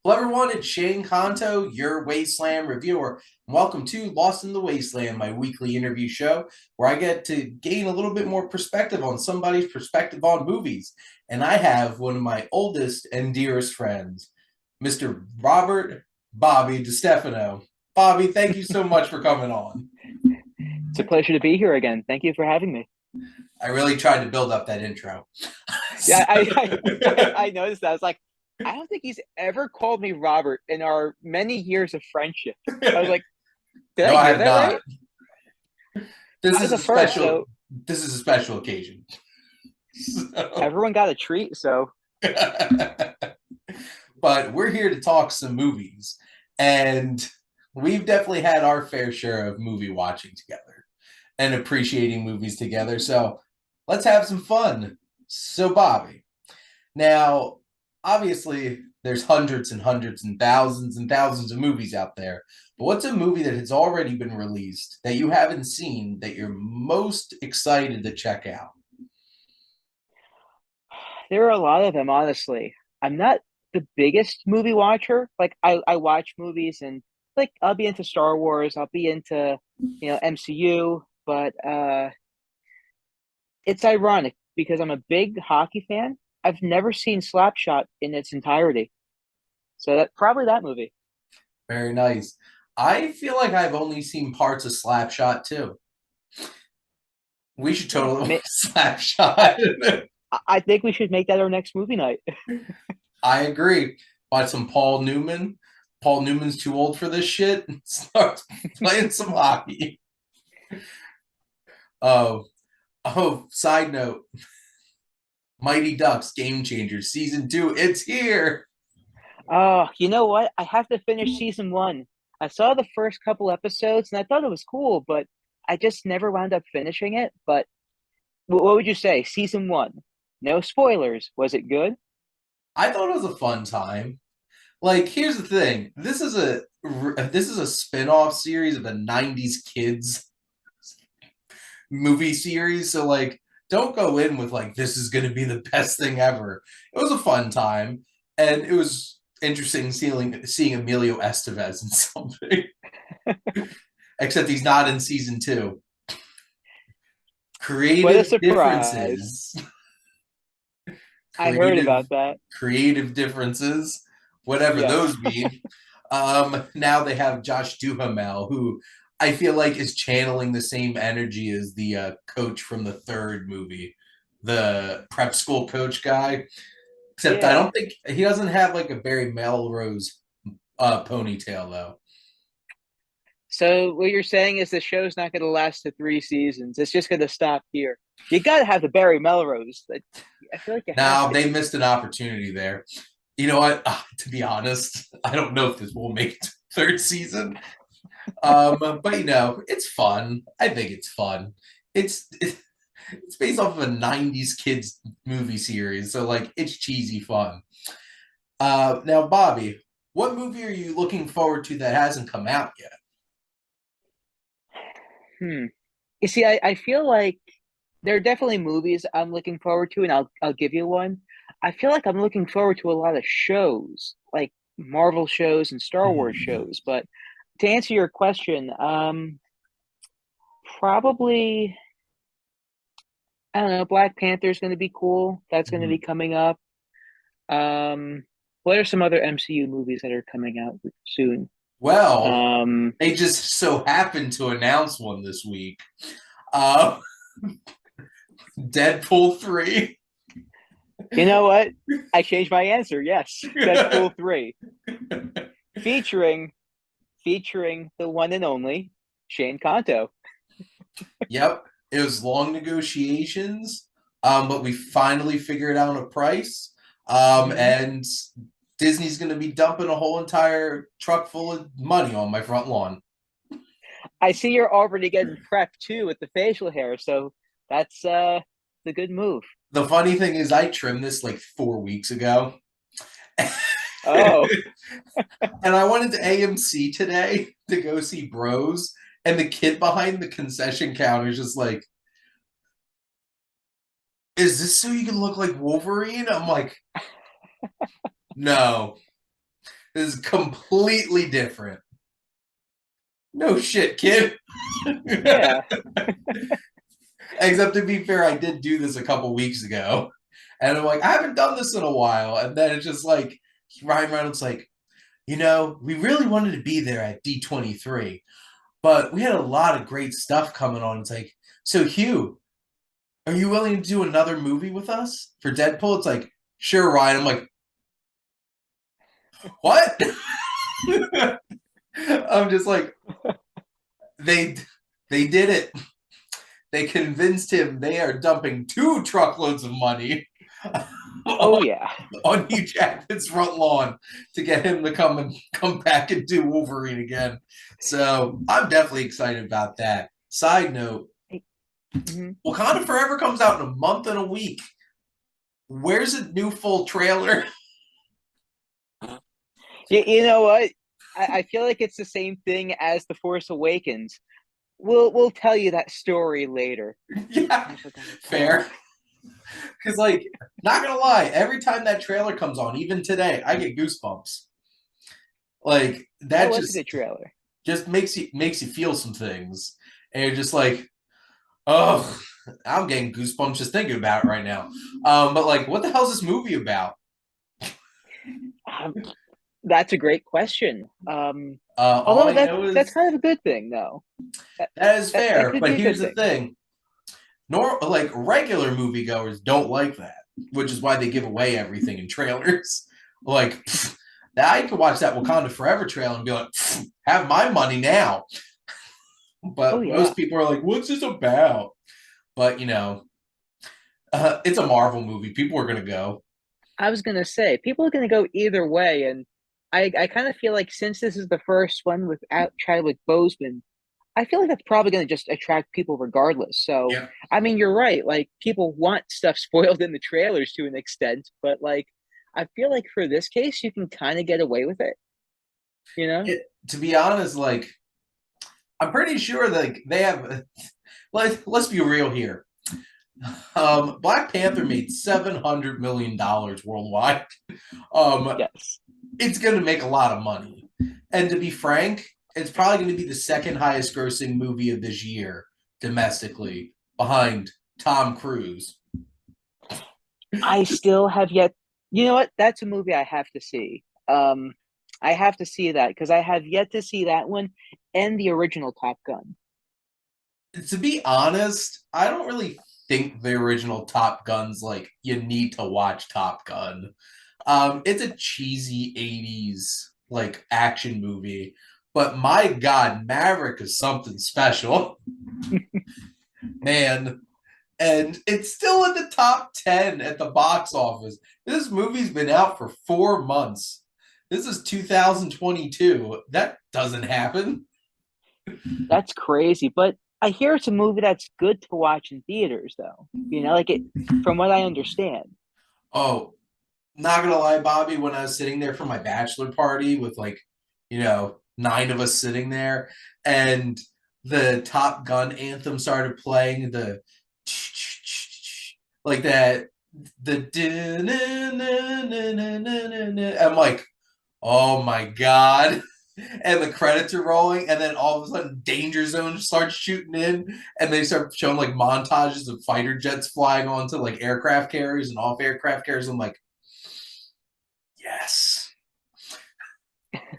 Hello, everyone. It's Shane Kanto, your Wasteland Reviewer. Welcome to Lost in the Wasteland, my weekly interview show where I get to gain a little bit more perspective on somebody's perspective on movies. And I have one of my oldest and dearest friends, Mr. Robert Bobby DeStefano. Bobby, thank you so much for coming on. It's a pleasure to be here again. Thank you for having me. I really tried to build up that intro. Yeah, So- I noticed that. I was like, I don't think he's ever called me Robert in our many years of friendship. I was like, did no, I I hear have that right? not. This That was is a a first. special. So This is a special occasion. So. everyone got a treat. So But we're here to talk some movies. And we've definitely had our fair share of movie watching together and appreciating movies together. So let's have some fun. So, Bobby, now, obviously, there's hundreds and thousands of movies out there. But what's a movie that has already been released that you haven't seen that you're most excited to check out? there are a lot of them, honestly. I'm not the biggest movie watcher. Like I watch movies and like I'll be into Star Wars, I'll be into, MCU, but it's ironic because I'm a big hockey fan. I've never seen Slapshot in its entirety. So that probably that movie. Very nice. I feel like I've only seen parts of Slapshot too. We should Yeah. totally watch I Slapshot. I think we should make that our next movie night. I agree. Watch some Paul Newman. Paul Newman's too old for this shit. Starts playing some hockey. Oh, side note. Mighty Ducks Game Changers Season 2. It's here. Oh, you know what? I have to finish season one. I saw the first couple episodes and I thought it was cool, but I just never wound up finishing it. But what would you say? Season one. No spoilers. Was it good? I thought it was a fun time. Like, here's the thing. This is a spin-off series of a 90s kids movie series. So like don't go in with like this is gonna be the best thing ever. It was a fun time and it was interesting seeing Emilio Estevez in something. Except he's not in season two. What a Creative surprise. differences. I heard creative about that. creative differences, whatever Yes. those mean. Now they have Josh Duhamel, who I feel like is channeling the same energy as the coach from the third movie, the prep school coach guy. Except I Yeah. don't think he doesn't have like a Barry Melrose ponytail though. So what you're saying is the show's not going to last to three seasons. It's just going to stop here. You got to have the Barry Melrose. I feel like you have Now to. they missed an opportunity there. You know what? To be honest, I don't know if this will make it to third season. But it's fun. I think it's fun. It's based off of a '90s kids movie series, so like it's cheesy fun. Now, Bobby, what movie are you looking forward to that hasn't come out yet? Hmm. You see, I feel like there are definitely movies I'm looking forward to, and I'll give you one. I feel like I'm looking forward to a lot of shows, like Marvel shows and Star Wars Hmm. shows. But to answer your question, probably I don't know. Black Panther's going to be cool. That's going to be coming up. Um, what are some other MCU movies that are coming out soon? Well, Um, they just so happened to announce one this week. Uh, Deadpool 3. you know what? I changed my answer. Yes, Deadpool 3, featuring featuring the one and only Shane Kanto. Yep, it was long negotiations, but we finally figured out a price. Mhm. And Disney's going to be dumping a whole entire truck full of money on my front lawn. I see you're already getting prepped too with the facial hair, so that's the good move. The funny thing is, I trimmed this like 4 weeks ago. Oh, And I went into AMC today to go see Bros. And the kid behind the concession counter is just like, is this so you can look like Wolverine? I'm like, no. This is completely different. No shit, kid. Yeah. Except to be fair, I did do this a couple weeks ago. And I'm like, I haven't done this in a while. And then it's just like Ryan Reynolds like, we really wanted to be there at D23, but we had a lot of great stuff coming on. It's like, so Hugh, are you willing to do another movie with us for Deadpool? It's like, sure, Ryan. I'm like, what? I'm just like, they they did it. They convinced him they are dumping 2 truckloads of money Oh yeah. on Hugh Jackman's front lawn to get him to come back and do Wolverine again. So I'm definitely excited about that. Side note, Mhm. Wakanda Forever comes out in a month and a week. Where's a new full trailer? You know what? I feel like it's the same thing as The Force Awakens. We'll tell you that story later. Yeah, fair. Because, like, not gonna lie, every time that trailer comes on, even today, I get goosebumps. Like That that was a good trailer. just makes you feel some things, and you're just like, oh, I'm getting goosebumps just thinking about it right now. But like, what the hell is this movie about? Um, that's a great question. All Although I know that's is kind of a good thing, though. That that is that fair. could be But a here's good the thing. thing: like regular moviegoers don't like that, which is why they give away everything in trailers. Like, I could watch that Wakanda Forever trailer and be like, have my money now. Oh But yeah. most people are like, what's this about? But it's a Marvel movie. People are gonna go. I was gonna say people are gonna go either way, and I kind of feel like since this is the first one without Chadwick Boseman, I feel like that's probably gonna just attract people regardless. So Yeah. I mean, you're right. Like people want stuff spoiled in the trailers to an extent, but like I feel like for this case, you can kind of get away with it. You know? To be honest, like I'm pretty sure like they have. Let's be real here. Black Panther made $700 million worldwide. Um, Yes. it's going to make a lot of money, and to be frank, it's probably going to be the second highest grossing movie of this year domestically, behind Tom Cruise. I still have yet. You know what? That's a movie I have to see. I have to see that because I have yet to see that one and the original Top Gun. To be honest, I don't really think the original Top Gun's like you need to watch Top Gun. It's a cheesy 80s like action movie, but my god, Maverick is something special. Man, and it's still in the top 10 at the box office. This movie's been out for 4 months. This is 2022. That doesn't happen. That's crazy, but I hear it's a movie that's good to watch in theaters, though. You know, like it, from what I understand. Oh, not gonna lie, Bobby, when I was sitting there for my bachelor party with like, 9 of us sitting there, and the Top Gun anthem started playing, the like that, the I'm like, oh my god. And the credits are rolling, and then all of a sudden Danger Zone starts shooting in, and they start showing like montages of fighter jets flying onto like aircraft carriers and off aircraft carriers. I'm like, yes.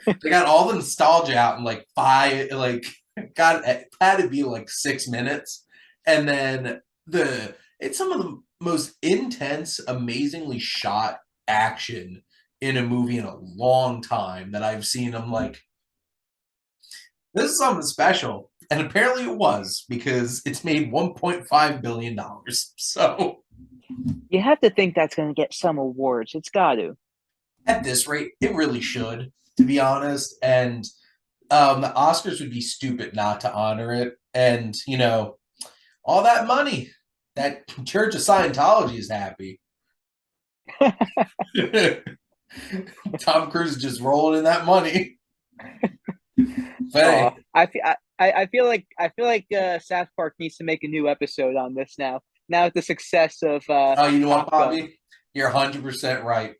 They got all the nostalgia out in like God, it had to be like 6 minutes. And then it's some of the most intense, amazingly shot action in a movie in a long time that I've seen. I'm like, this is something special. And apparently it was, because it's made $1.5 billion. So You have to think that's going to get some awards. It's got to. at this rate, it really should, to be honest. And the Oscars would be stupid not to honor it. And, all that money, that Church of Scientology is happy. Tom Cruise is just rolling in that money. But Oh, hey, I feel like South Park needs to make a new episode on this now. Now with the success of oh, you know what, Top Gun. Bobby? You're 100% right.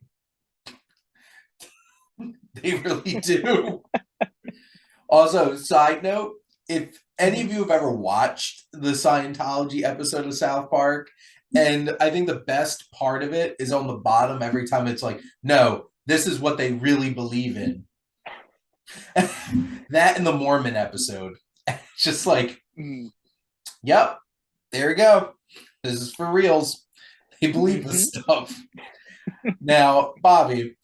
They really do. Also, side note, if any of you have ever watched the Scientology episode of South Park, and I think the best part of it is on the bottom every time it's like, no, this is what they really believe in. That and the Mormon episode. It's just like, yep, there we go. This is for reals. They believe this stuff. Now, Bobby,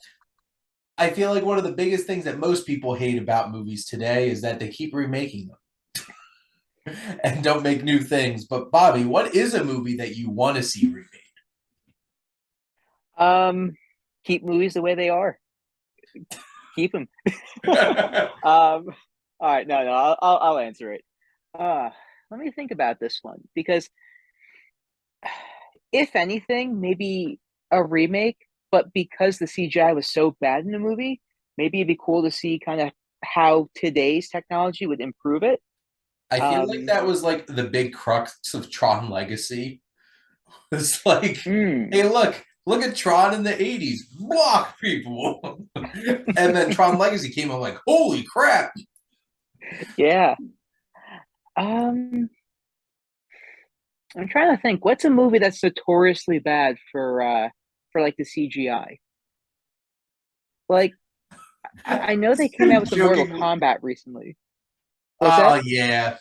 I feel like one of the biggest things that most people hate about movies today is that they keep remaking them and don't make new things. But Bobby, what is a movie that you want to see remade? Keep movies the way they are. Keep them. All right, no, I'll answer it. Let me think about this one because if anything, maybe a remake, but because the CGI was so bad in the movie, maybe it'd be cool to see kind of how today's technology would improve it. I feel like that was like the big crux of Tron Legacy. It's like, hey, look at Tron in the 80s. Block people. And then Tron Legacy came out like, holy crap. Yeah. I'm trying to think. What's a movie that's notoriously bad for like the CGI? Like I know they came out with the Mortal Kombat recently. What's that? Yeah.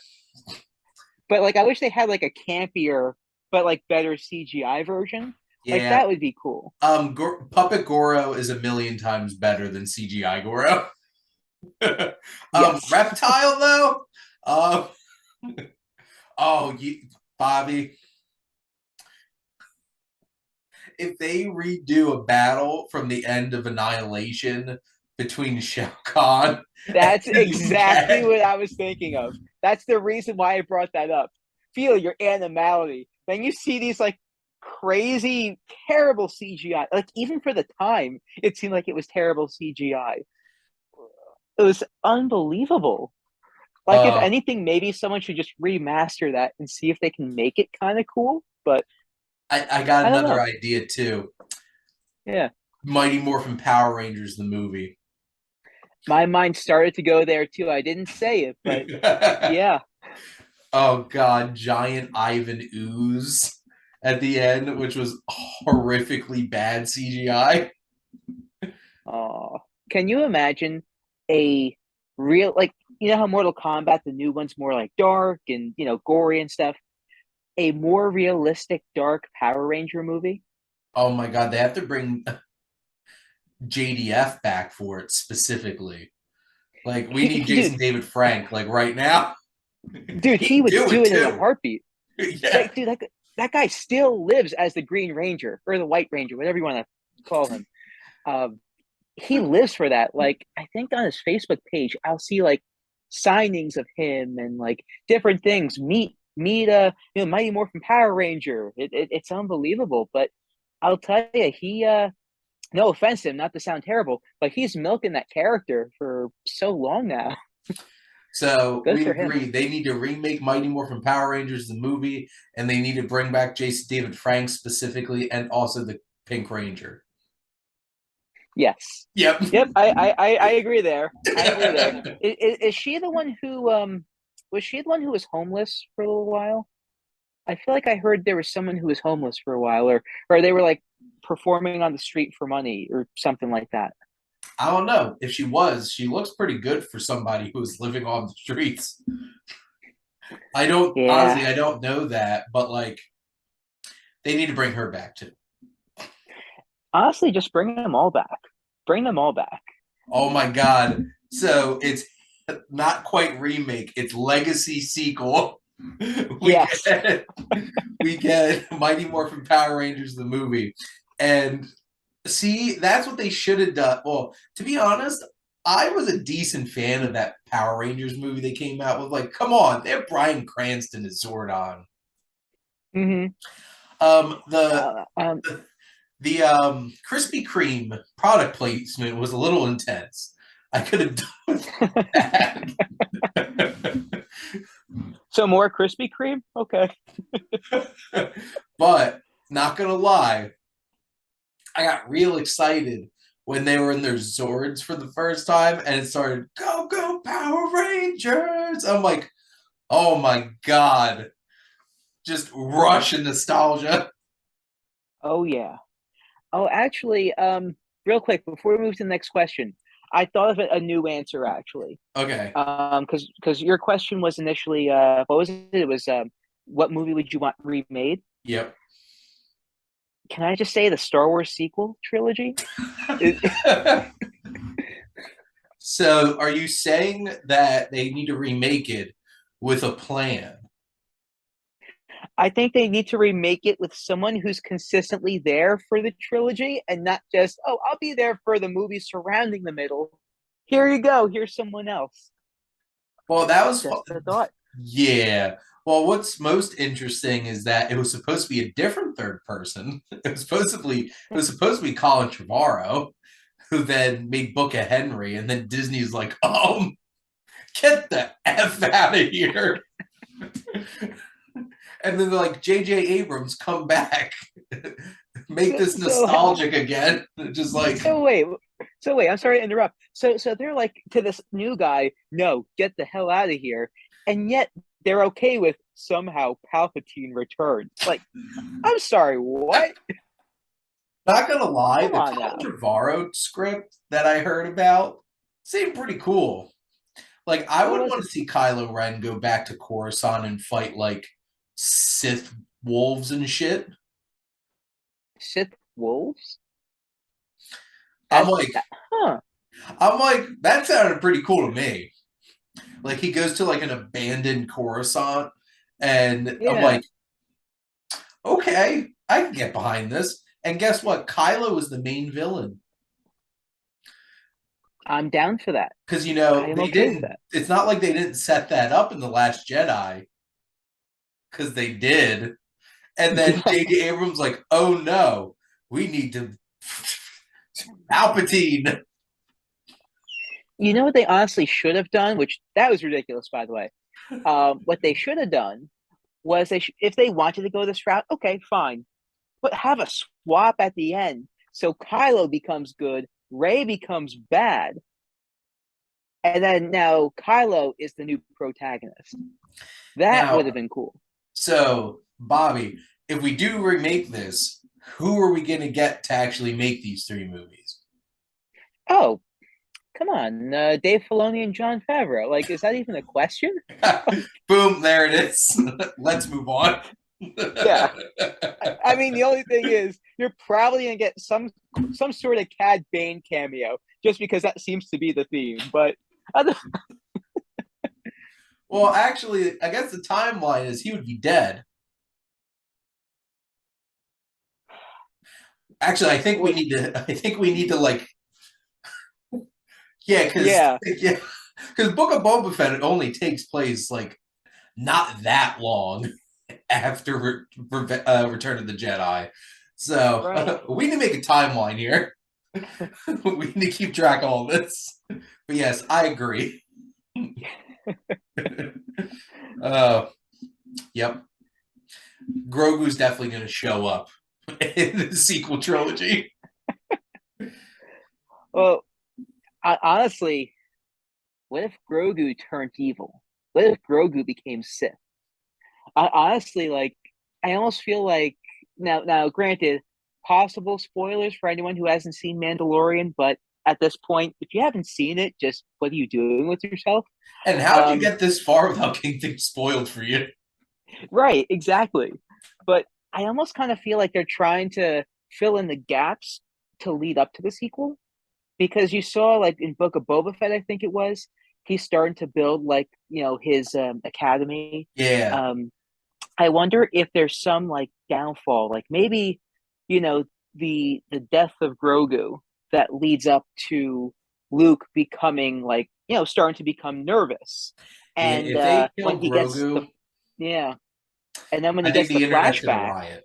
But like I wish they had like a campier but like better CGI version. Yeah. Like that would be cool. Puppet Goro is a million times better than CGI Goro. Yes. Reptile though? Bobby, if they redo a battle from the end of Annihilation between Shao Kahn, that's exactly what I was thinking of. That's the reason why I brought that up. Feel your animality. Then you see these like crazy, terrible CGI. Like even for the time, it seemed like it was terrible CGI. It was unbelievable. Like if anything, maybe someone should just remaster that and see if they can make it kind of cool. But I got another idea too. Yeah. Mighty Morphin Power Rangers, the movie. My mind started to go there too. I didn't say it, but yeah. Oh God, giant Ivan ooze at the end, which was horrifically bad CGI. Oh, can you imagine a real like you know how Mortal Kombat, the new one's more like dark and gory and stuff. A more realistic dark Power Ranger movie. Oh my God, they have to bring JDF back for it specifically. Like we need Jason David Frank like right now. Dude, he would do it in a heartbeat. Yeah. Like, dude, that guy still lives as the Green Ranger or the White Ranger, whatever you want to call him. He lives for that. Like, I think on his Facebook page, I'll see like signings of him and like different things. Meet Mighty Morphin Power Ranger. It's unbelievable. But I'll tell you, he no offense to him, not to sound terrible, but he's milking that character for so long now. So we agree they need to remake Mighty Morphin Power Rangers, the movie, and they need to bring back Jason David Frank specifically, and also the Pink Ranger. Yes. Yep. Yep. I agree there. I agree there. Is she the one who was she the one who was homeless for a little while? I feel like I heard there was someone who was homeless for a while, or they were like performing on the street for money or something like that. I don't know if she was. She looks pretty good for somebody who was living on the streets. Honestly, I don't know that, but like, they need to bring her back too. Honestly, just bring them all back. Bring them all back. Oh my God. So it's not quite remake, it's legacy sequel. We get Mighty Morphin Power Rangers, the movie. And see, that's what they should have done. Well, to be honest, I was a decent fan of that Power Rangers movie they came out with. Like, come on, they have Bryan Cranston as Zordon. Mm-hmm. The Krispy Kreme product placement was a little intense. I could have done that. So more Krispy Kreme? Okay. But not gonna lie, I got real excited when they were in their Zords for the first time and it started, go, go, Power Rangers. I'm like, oh my God. Just rush and nostalgia. Oh yeah. Oh, actually, real quick before we move to the next question, I thought of a new answer actually. Okay. Because your question was initially, what was it? It was, what movie would you want remade? Yep. Can I just say the Star Wars sequel trilogy? So are you saying that they need to remake it with a plan? I think they need to remake it with someone who's consistently there for the trilogy and not just, oh, I'll be there for the movies surrounding the middle. Here you go. Here's someone else. Well, that was Just a thought. yeah. Well, what's most interesting is that it was supposed to be a different third person. It was supposed to be Colin Trevorrow, who then made Book of Henry, and then Disney's like, get the F out of here. And then like J.J. Abrams come back, make this nostalgic again. Just like so wait, I'm sorry to interrupt. So they're like to this new guy, no, get the hell out of here, and yet they're okay with somehow Palpatine returns. Like, I'm sorry, what? not gonna lie, Come the on Colin now. Trevorrow script that I heard about seemed pretty cool. Like I What would was want it? to see Kylo Ren go back to Coruscant and fight like Sith wolves and shit. Sith wolves? I'm As like, huh? I'm like, that sounded pretty cool to me. Like he goes to like an abandoned Coruscant, and I'm Yeah, like, okay, I can get behind this. And guess what? Kylo was the main villain I'm down for that. because I am they okay with didn't. that. It's not like they didn't set that up in the Last Jedi because they did. And then Yeah. J.J. Abrams like, oh no, we need to Palpatine. You know what they honestly should have done, which that was ridiculous, by the way. What they should have done was if they wanted to go this route, okay, fine, but have a swap at the end so Kylo becomes good, Rey becomes bad, and then now Kylo is the new protagonist. That would Now, have been cool. so Bobby, if we do remake this, who are we going to get to actually make these three movies? Oh, come on, Dave Filoni and John Favreau. Like, is that even a question? Boom, there it is. Let's move on. Yeah. I mean, the only thing is, you're probably gonna get some sort of Cad Bane cameo, just because that seems to be the theme. But other, Well, actually, I guess the timeline is he would be dead. Actually, I think we need to like yeah, because yeah, yeah, because Book of Boba Fett only takes place like not that long after Return of the Jedi. So right. we need to make a timeline here. We need to keep track of all this. But yes, I agree. uh, yep. Grogu's definitely going to show up in the sequel trilogy. Well, honestly, what if Grogu turned evil? What if Grogu became Sith? Honestly, like, I almost feel like now, granted, possible spoilers for anyone who hasn't seen Mandalorian, but at this point, if you haven't seen it, just what are you doing with yourself? And how did you Um, get this far without getting things spoiled for you? right, exactly. But I almost kind of feel like they're trying to fill in the gaps to lead up to the sequel because you saw like in Book of Boba Fett, I think it was, he's starting to build like his academy. Yeah. Um, I wonder if there's some like downfall, like maybe you know the death of Grogu that leads up to Luke becoming like starting to become nervous, Yeah. and If they when kill he gets the Grogu, yeah, and then when I he think gets the the internet's going to flashback, riot.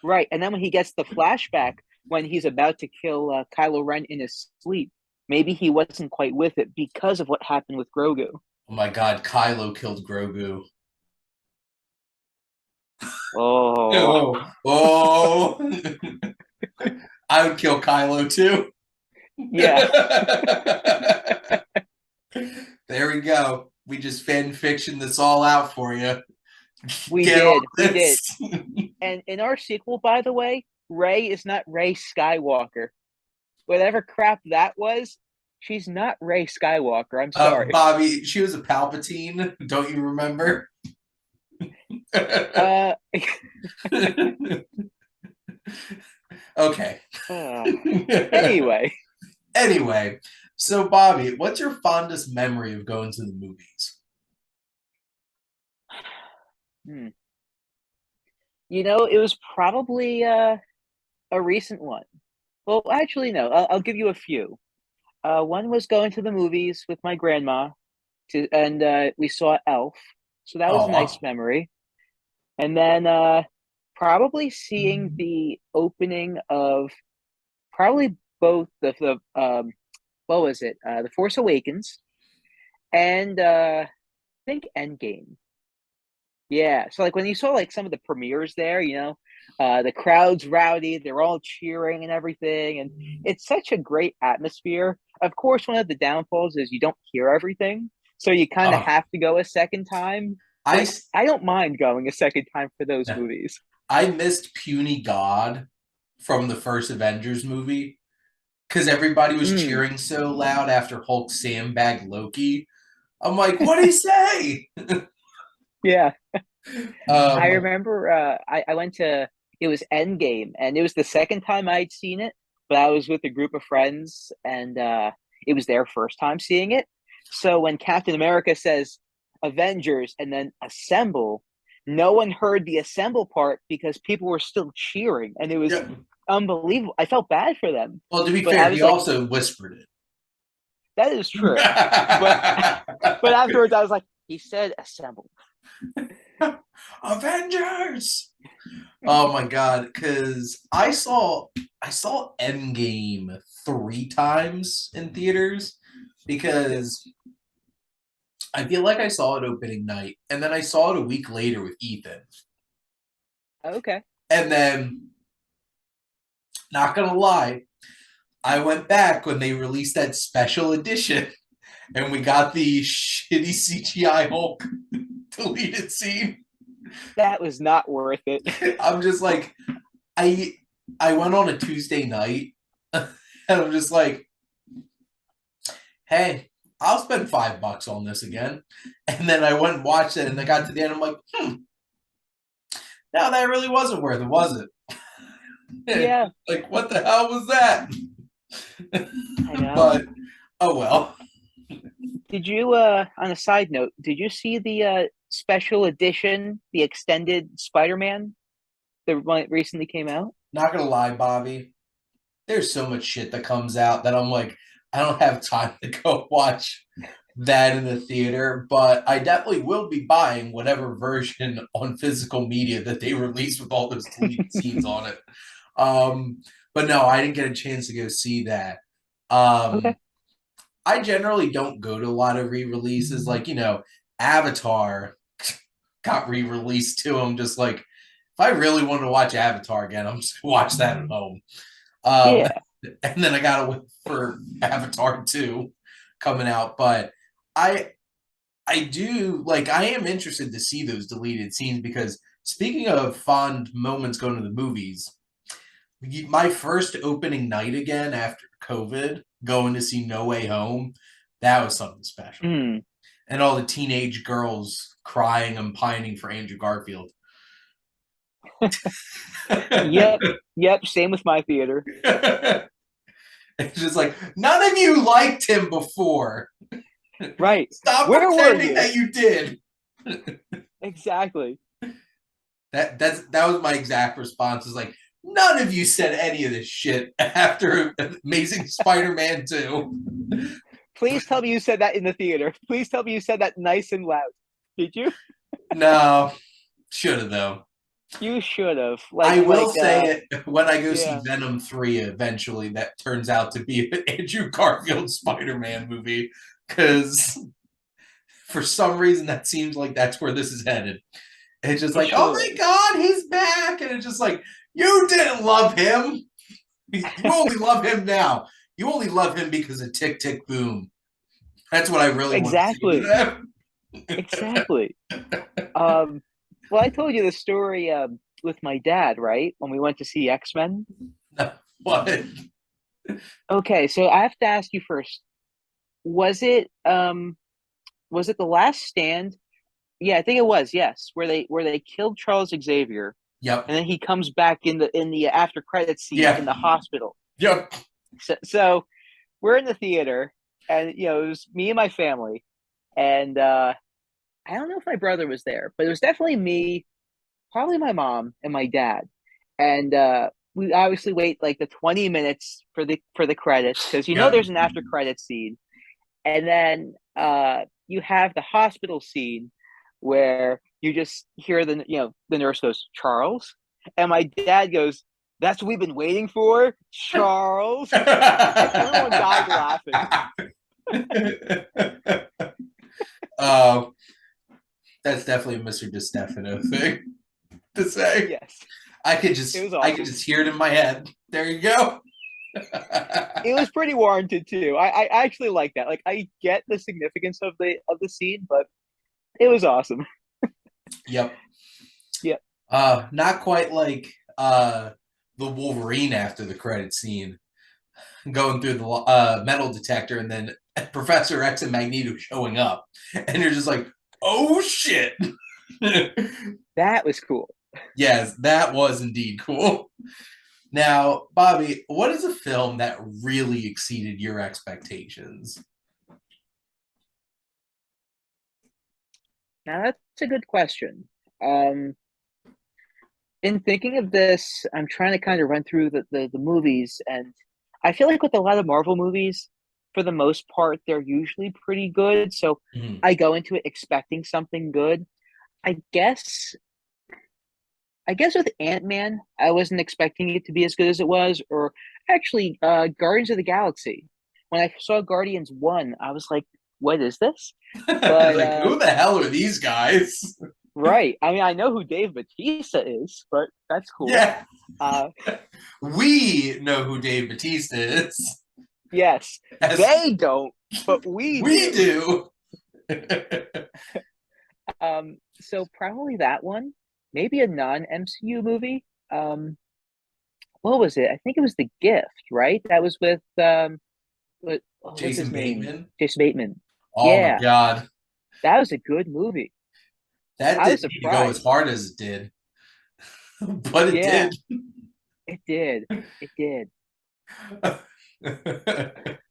right, and then when he gets the flashback when he's about to kill Kylo Ren in his sleep, maybe he wasn't quite with it because of what happened with Grogu. Oh my God, Kylo killed Grogu. Oh, Oh, oh. I would kill Kylo too. Yeah, There we go. We just fan fiction this all out for you. we Get on did. We did. this. And in our sequel, by the way, Rey is not Rey Skywalker. Whatever crap that was, she's not Rey Skywalker. I'm sorry. Bobby, she was a Palpatine. Don't you remember? Uh, Okay. anyway, Anyway, so Bobby, what's your fondest memory of going to the movies? hmm. It was probably a recent one. Well, actually, no. I'll give you a few. One was going to the movies with my grandma, and we saw Elf, so that was a nice Oh, memory. And then probably seeing the opening of probably both the what was it? The Force Awakens and I think Endgame. Yeah. So like when you saw like some of the premieres there, the crowd's rowdy, they're all cheering and everything, and it's such a great atmosphere. Of course, one of the downfalls is you don't hear everything, so you kind of oh. have to go a second time. I But I don't mind going a second time for those movies. I missed Puny God from the first Avengers movie because everybody was Mm, cheering so loud after Hulk sandbagged Loki. I'm like, what did he say? yeah. I Um, remember I went to it was Endgame, and it was the second time I'd seen it, but I was with a group of friends, and it was their first time seeing it. So when Captain America says Avengers and then assemble, no one heard the assemble part because people were still cheering, and it was yeah. unbelievable. I felt bad for them, Well, to be but I fair, he was like, also whispered that is true. But but it. afterwards, I was like, he said assemble. Avengers. Oh my god, because I saw Endgame 3 times in theaters because I feel like I saw it opening night, and then I saw it a week later with Ethan. Okay. And then, not gonna lie, I went back when they released that special edition, and we got the shitty CGI Hulk deleted scene. That was not worth it. I'm just like, I I went on a Tuesday night, and I'm just like, hey, I'll spend $5 on this again. And then I went and watched it, and I got to the end. I'm like, no, that really wasn't worth it, was it? Yeah, Like, what the hell was that? I know. But oh well. Did you, on a side note, did you see the special edition, the extended Spider-Man, the one that recently came out? Not gonna lie, Bobby. There's so much shit that comes out that I'm like, I don't have time to go watch that in the theater, but I definitely will be buying whatever version on physical media that they release with all those deleted scenes on it. Um, but no, I didn't get a chance to go see that. Okay. I generally don't go to a lot of re-releases. Like, Avatar got re-released too. I'm just like, if I really want to watch Avatar again, I'm just gonna watch that at home. Um, Yeah. and then I gotta wait for Avatar 2 coming out. But I I do like I am interested to see those deleted scenes because speaking of fond moments going to the movies, my first opening night again after COVID, going to see No Way Home, that was something special. Mm. And all the teenage girls crying and pining for Andrew Garfield. Yep. Yep. Same with my theater. It's just like none of you liked him before. Right. Stop Where were pretending you? that you did. Exactly. That was my exact response. Is like none of you said any of this shit after Amazing Spider-Man 2. Please tell me you said that in the theater. Please tell me you said that nice and loud. Did you? No, should have though. You should have. I will say it when I go see Yeah. Venom 3 eventually. That turns out to be an Andrew Garfield Spider-Man movie because for some reason that seems like that's where this is headed. It's just It like, oh sure my is. god, he's back, and it's just like you didn't love him. You only love him now. You only love him because of Tick Tick Boom. That's what I really want to say to Exactly. them. Exactly. Um, well, I told you the story with my dad, right? When we went to see X-Men. What? Okay, so I have to ask you first. Was it was it The Last Stand? Yeah, I think it was, yes, where they killed Charles Xavier Yep. and then he comes back in the after credit scene in Yeah. the hospital. Yep. So we're in the theater and it was me and my family and I don't know if my brother was there, but it was definitely me, probably my mom and my dad. And we obviously wait like the 20 minutes for the credits because Yep. there's an after credit scene. And then you have the hospital scene where you just hear the nurse goes, Charles. And my dad goes, that's what we've been waiting for, Charles. And everyone died laughing. uh, that's definitely a Mr. DeStefano thing to say. Yes, it was I could awesome. just hear it in my head. There you go. It was pretty warranted too. I actually like that. Like I get the significance of the scene, but it was awesome. Yep. Yeah. Not quite like the Wolverine after the credit scene, going through the metal detector, and then Professor X and Magneto showing up, and you're just like, oh shit. That was cool. Yes, that was indeed cool. Now, Bobby, what is a film that really exceeded your expectations? Now that's a good question. Um, in thinking of this, I'm trying to kind of run through the movies, and I feel like with a lot of Marvel movies, for the most part, they're usually pretty good. So Mhm. I go into it expecting something good. I guess I guess with Ant-Man, I wasn't expecting it to be as good as it was, or actually Guardians of the Galaxy. When I saw Guardians 1, I was like, what is this? But Like, who the hell are these guys? right. I mean, I know who Dave Bautista is, but that's cool. Yeah, Uh we know who Dave Bautista is. yes, As they don't, but we we do. do. So probably that one. Maybe a non-MCU movie. What was it? I think it was The Gift, right? That was with what's his Jason name? Bateman. Jason Bateman. Oh my Yeah, god, that was a good movie. that I was didn't need to go as surprised. hard as it did, but it Yeah, did. it did. It did.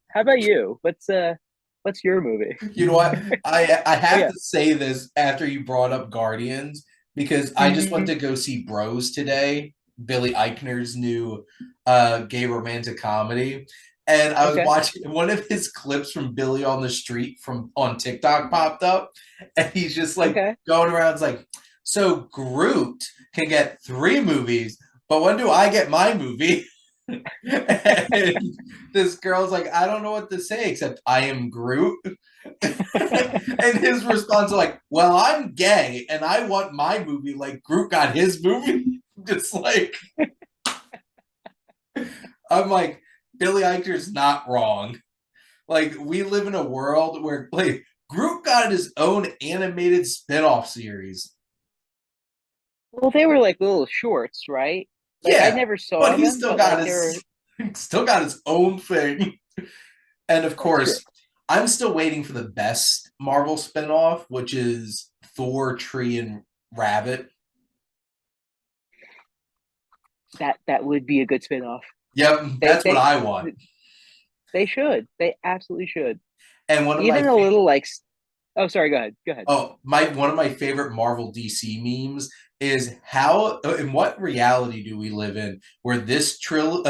How about you? What's your movie? You know what? I Oh have yeah. to say this after you brought up Guardians because I just went Mhm. to go see Bros today, Billy Eichner's new gay romantic comedy. And I was Okay. watching one of his clips from Billy on the Street from on TikTok popped up, and he's just like Okay. going around it's like, so Groot can get 3 movies, but when do I get my movie? And this girl's like, I don't know what to say except I am Groot. And his response is like, well, I'm gay and I want my movie like Groot got his movie. Just like, I'm like, Billy Eichner's not wrong. Like, we live in a world where like Groot got his own animated spin-off series. Well, they were like little shorts, right? Like I Yeah, never but saw he them, still but got like they were. his still got his own thing. And of That's true. course, I'm still waiting for the best Marvel spinoff, which is Thor, Tree, and Rabbit. That would be a good spin-off. Yep, They that's what they I want. they should. They absolutely should. And one of my Even a little like. Oh, sorry. Go ahead. Go ahead. one of my favorite Marvel DC memes is how in what reality do we live in where this trio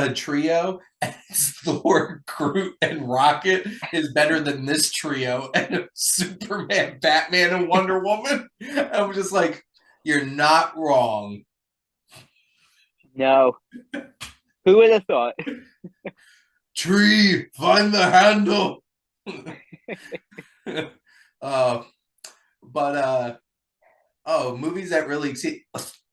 as Thor, Groot, and Rocket is better than this trio and Superman, Batman, and Wonder Woman? I'm just like, you're not wrong. No, who would have thought? Tree, find the handle. uh, but oh, movies that really exceed.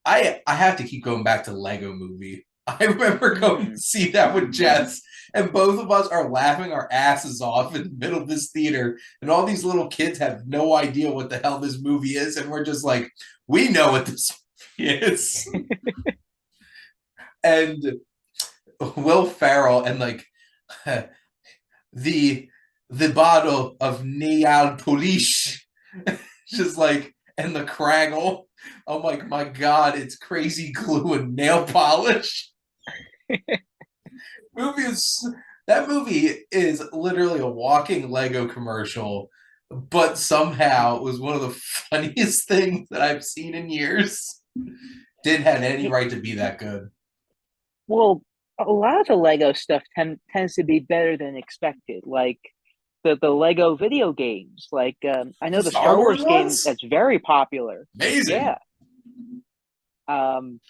I have to keep going back to Lego Movie. I remember going to Mm, see that with Jess, And both of us are laughing our asses off in the middle of this theater, and all these little kids have no idea what the hell this movie is, and we're just like, we know what this movie is. And Will Ferrell and like the bottle of nail polish, just like, and the craggle. I'm like, my God, it's crazy glue and nail polish. That movie is literally a walking Lego commercial, but somehow it was one of the funniest things that I've seen in years. Didn't have any right to be that good. Well, a lot of the Lego stuff tends to be better than expected. Like the Lego video games. Like I know The the Star Star Wars Wars game ones? that's very popular. Amazing. Yeah. Um,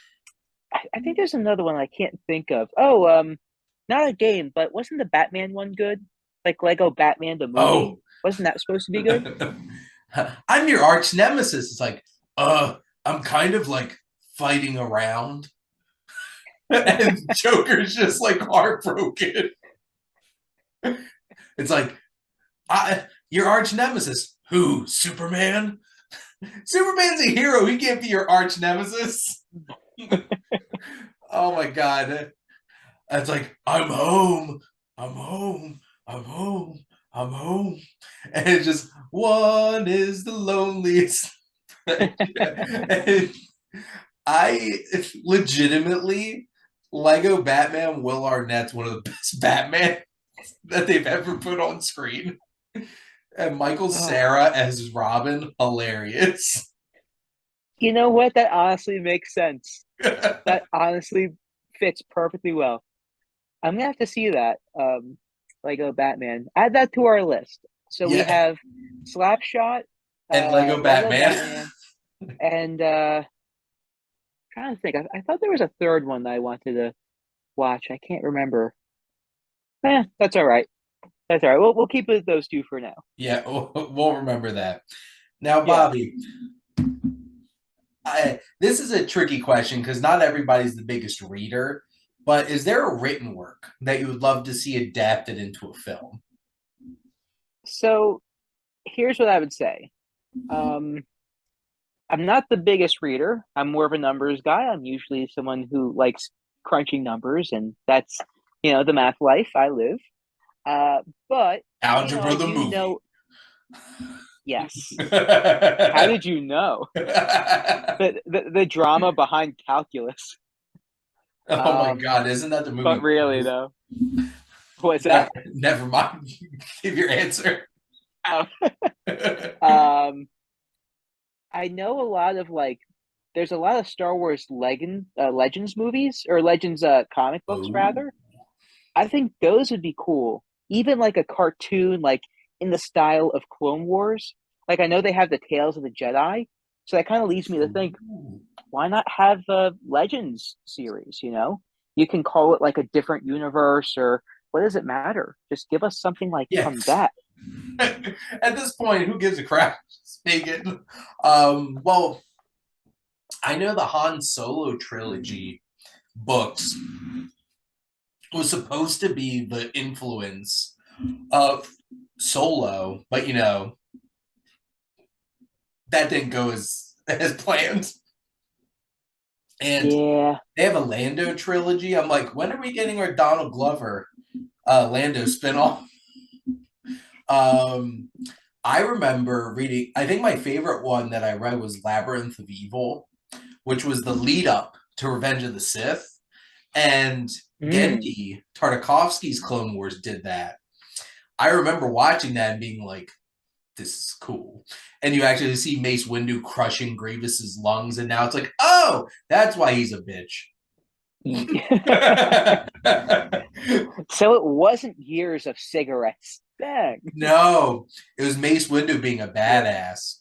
I think there's another one I can't think of. Oh, not a game, but wasn't the Batman one good? Like Lego Batman the movie? Oh. Wasn't that supposed to be good? I'm your arch nemesis. It's like, I'm kind of like fighting around. And Joker's just like heartbroken. It's like, your arch nemesis. Who? Superman? Superman's a hero. He can't be your arch nemesis. Oh my God. It's like, I'm home. I'm home. I'm home. I'm home. And it's just, one is the loneliest. And I legitimately, Lego Batman Will Arnett's one of the best Batman that they've ever put on screen. And Michael Oh, Cera as Robin, hilarious. you know what? That honestly makes sense. That honestly fits perfectly well. I'm gonna have to see that. Lego Batman. Add that to our list. So we Yeah. have Slapshot, And Lego Lego Batman. Batman, and trying to think. I thought there was a third one that I wanted to watch. I can't remember. That's all right. That's all right. We'll keep it those two for now. Yeah, we'll remember that. Now, Yeah. Bobby, this is a tricky question because not everybody's the biggest reader, but is there a written work that you would love to see adapted into a film? So here's what I would say. Um, I'm not the biggest reader. I'm more of a numbers guy. I'm usually someone who likes crunching numbers, and that's the math life I live. Uh, but Algebra I the do movie. know. Yes. How did you know the drama behind calculus? Oh my Um, God, isn't that the but movie? really though, what's that? Never mind. Give your answer. Um, um, I know a lot of there's a lot of Star Wars Legends movies or Legends comic books Oh, rather. I think those would be cool. Even like a cartoon, like in the style of Clone Wars. Like I know they have the Tales of the Jedi, so that kind of leads me to think, why not have a Legends series? You can call it like a different universe, or what does it matter? Just give us something like yeah. from that. At this point, who gives a crap? Speaking. Well, I know the Han Solo trilogy books was supposed to be the influence of Solo, but that didn't go as planned. And Yeah. they have a Lando trilogy. I'm like, when are we getting our Donald Glover Lando spinoff? Um, I remember reading. I think my favorite one that I read was Labyrinth of Evil, which was the lead up to Revenge of the Sith. And Mm. Gendy Tartakovsky's Clone Wars did that. I remember watching that and being like, this is cool. And you actually see Mace Windu crushing Grievous's lungs, and now it's like, oh, that's why he's a bitch. So it wasn't years of cigarettes. Dang. No, it was Mace Windu being a badass,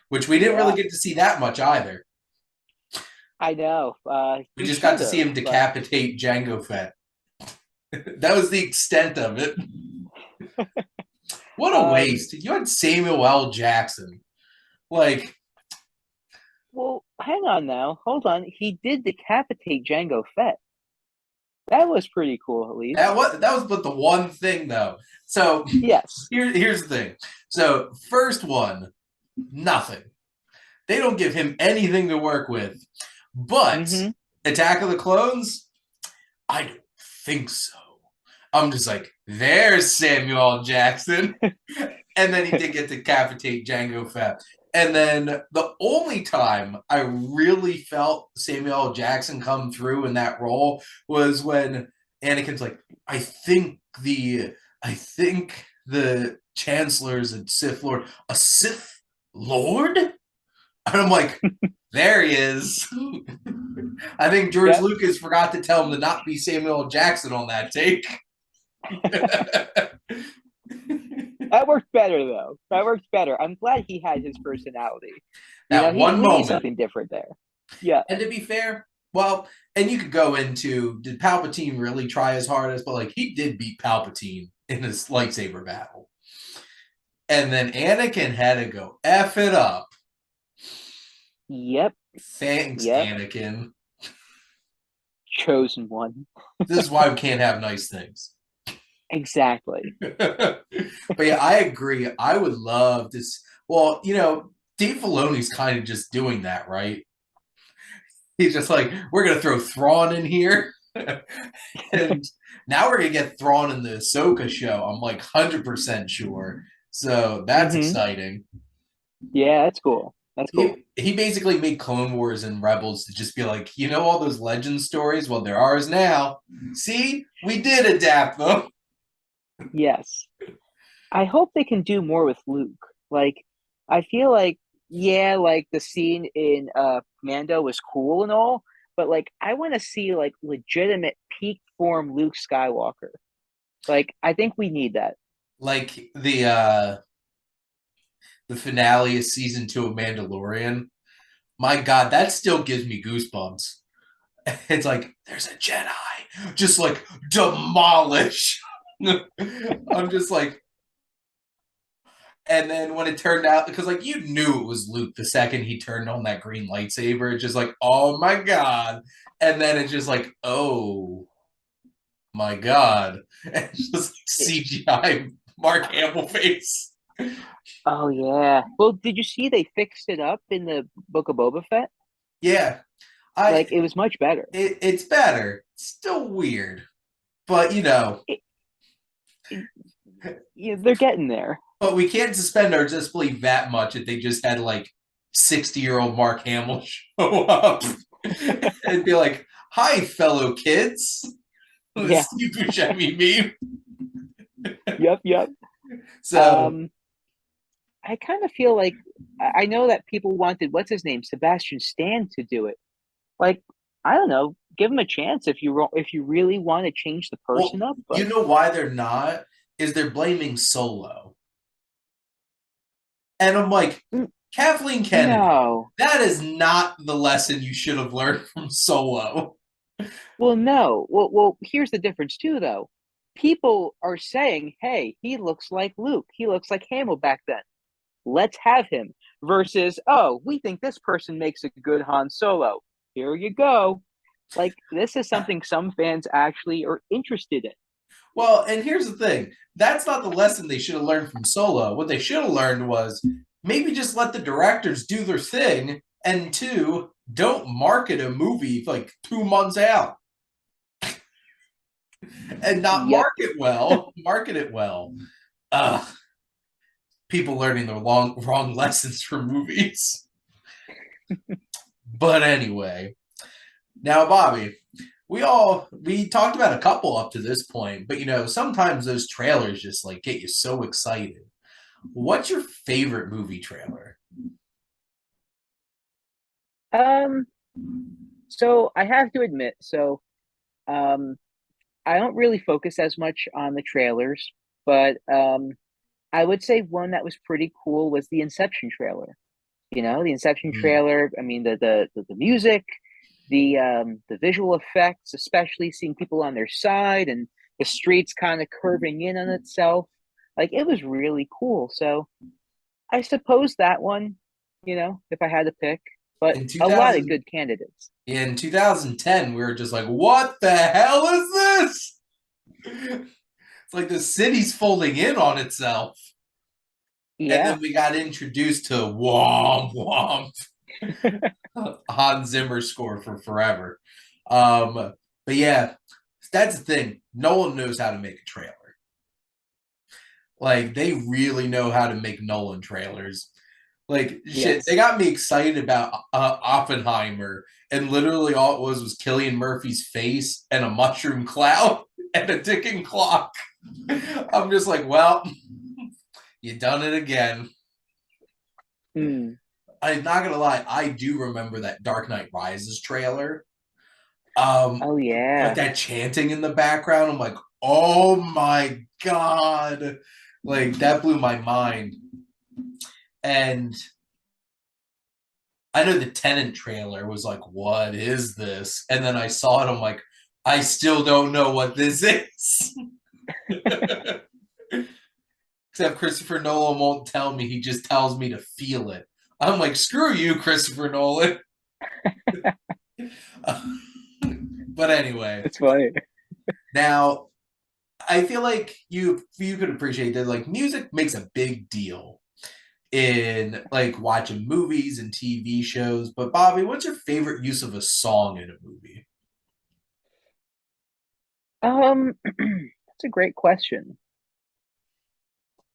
which we didn't really Yeah, get to see that much either. I know. We You just got should to see have, him but decapitate Jango Fett. That was the extent of it. What a um, waste. You had Samuel L. Jackson. Like, well, hang on now. Hold on. He did decapitate Jango Fett. That was pretty cool, at least. That was but the one thing though. So Yes. here's the thing. So first one, nothing. They don't give him anything to work with. But Mm-hmm. Attack of the Clones, I don't think so. I'm just like, there's Samuel Jackson. And then he did get to decapitate Django Fett. And then the only time I really felt Samuel Jackson come through in that role was when Anakin's like, I think the Chancellor's a Sith Lord. A Sith Lord? And I'm like, there he is. I think George Yep. Lucas forgot to tell him to not be Samuel Jackson on that take. That worked better though. That worked better. I'm glad he had his personality. That He one we need moment. something different there. Yeah. And to be fair, well, and you could go into did Palpatine really try as hard as, but like he did beat Palpatine in his lightsaber battle. And then Anakin had to go F it up. Yep. Thanks, Yep. Anakin. Chosen one. This is why we can't have nice things. Exactly. But yeah, I agree. I would love this. Well, Dave Filoni's kind of just doing that, right? He's just like, we're gonna throw Thrawn in here, and now we're gonna get Thrawn in the Ahsoka show. I'm like 100% sure. So that's Mm-hmm. exciting. Yeah, that's cool. That's cool. He basically made Clone Wars and Rebels to just be like, all those legend stories. Well, they're ours now. See, we did adapt them. Yes. I hope they can do more with Luke. Like, I feel like, yeah, like the scene in Commando was cool and all, but like I want to see like legitimate peak form Luke Skywalker. Like, I think we need that. Like the finale of season 2 of Mandalorian. My God, that still gives me goosebumps. It's like there's a Jedi, just like demolish. I'm just like, and then when it turned out, because like you knew it was Luke the second he turned on that green lightsaber, it's just like, oh my God. And then it's just like, oh my God. And it's just like CGI Mark Hamill face. Oh yeah. Well, did you see they fixed it up in the Book of Boba Fett? Yeah. I Like it was much better. it's better. It's still weird. But It, it, yeah, they're getting there. but we can't suspend our disbelief that much if they just had like 60-year-old Mark Hamill show up and be like, "Hi, fellow kids." The Yeah. Steve Buscemi meme. Yep. Yep. So Um, I kind of feel like I know that people wanted what's his name, Sebastian Stan, to do it. Like, I don't know, give him a chance if you really want to change the person well, up. you But know why they're not? Is they're blaming Solo. And I'm like, mm, Kathleen Kennedy, no, that is not the lesson you should have learned from Solo. well, no, here's the difference too, though. People are saying, "Hey, he looks like Luke. He looks like Hamill back then. Let's have him." Versus, "Oh, we think this person makes a good Han Solo. Here you go." Like this is something some fans actually are interested in. Well, and here's the thing. That's not the lesson they should have learned from Solo. What they should have learned was maybe just let the directors do their thing, and two, don't market a movie like 2 months out and not Yep. market it well. Ugh, people learning the wrong lessons from movies. But anyway, now Bobby, we talked about a couple up to this point, but sometimes those trailers just like get you so excited. What's your favorite movie trailer? Um, so I have to admit, um, I don't really focus as much on the trailers, but I would say one that was pretty cool was the Inception trailer. The Inception Mm. trailer. I mean, the music, the visual effects, especially seeing people on their side and the streets kind of curving in on itself. Like it was really cool. So I suppose that one, if I had to pick, but In a lot of 2000, good candidates. In 2010, we were just like, what the hell is this? It's like the city's folding in on itself. And Yeah. then we got introduced to Womp Womp, Hans Zimmer score for Forever. But yeah, that's the thing. Nolan knows how to make a trailer. Like, they really know how to make Nolan trailers. Like, shit, they Yes. got me excited about Oppenheimer, and literally all it was Cillian Murphy's face and a mushroom cloud and a ticking clock. I'm just like, well, you done it again. Mm. I'm not gonna lie, I do remember that Dark Knight Rises trailer. Oh With yeah. that chanting in the background, I'm like, oh my god. Like, that blew my mind. And I know the Tenant trailer was like, what is this? And then I saw it, I'm like, I still don't know what this is. Except Christopher Nolan won't tell me, he just tells me to feel it. I'm like, screw you, Christopher Nolan. But anyway, It's funny. now I feel like you could appreciate that like music makes a big deal in like watching movies and TV shows. But Bobby, what's your favorite use of a song in a movie? That's a great question.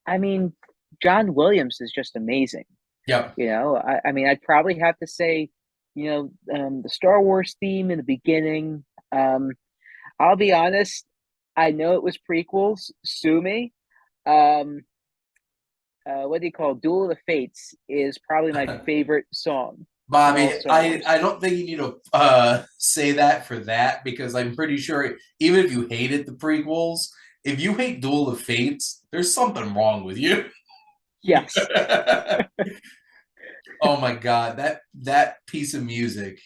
I mean, John Williams is just amazing. Yep. I mean, I'd probably have to say, the Star Wars theme in the beginning. Um, I'll be honest, I know it was prequels. Sue me. Um, what do you call Duel of the Fates is probably my favorite song in all Bobby, of Star I Wars. don't think you need to say that for that because I'm pretty sure even if you hated the prequels, if you hate Duel of Fates, there's something wrong with you. Yes. Oh my god, that piece of music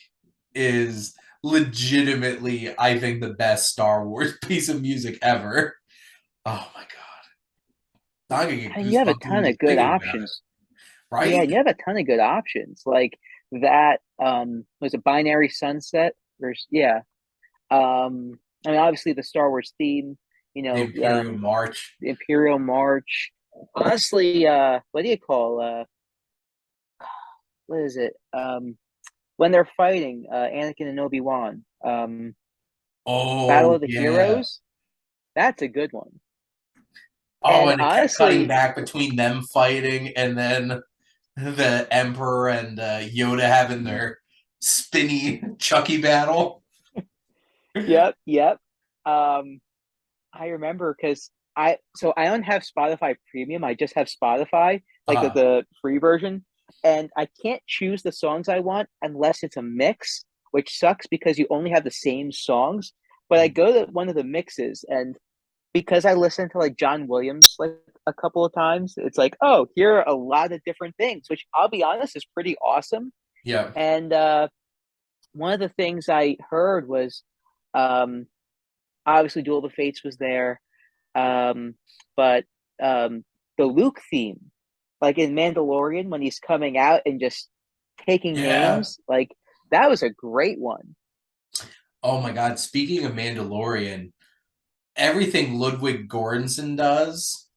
is legitimately, I think, the best Star Wars piece of music ever. Oh my god, I can get And you have a goosebumps even ton just of good thinking about it. options. Yeah, Right? and you have a ton of good options. Like that was a Binary Sunset versus yeah. I mean obviously the Star Wars theme, The Imperial um March. the Imperial March. Honestly, what do you call what is it? When they're fighting Anakin and Obi-Wan. Battle Oh of the yeah. Heroes. That's a good one. Oh, And and it kept cutting honestly, back between them fighting and then the Emperor and Yoda having their spinny Chucky battle. yep, yep. Um, I remember because I don't have Spotify Premium. I just have Spotify, like Uh, the free version, and I can't choose the songs I want unless it's a mix, which sucks because you only have the same songs. But I go to one of the mixes, and because I listen to like John Williams like a couple of times, it's like, oh, here are a lot of different things, which I'll be honest is pretty awesome. yeah. And one of the things I heard was um, obviously Duel of the Fates was there. But the Luke theme, like in Mandalorian, when he's coming out and just taking Yeah. names, like that was a great one. Oh my God. Speaking of Mandalorian, everything Ludwig Göransson does.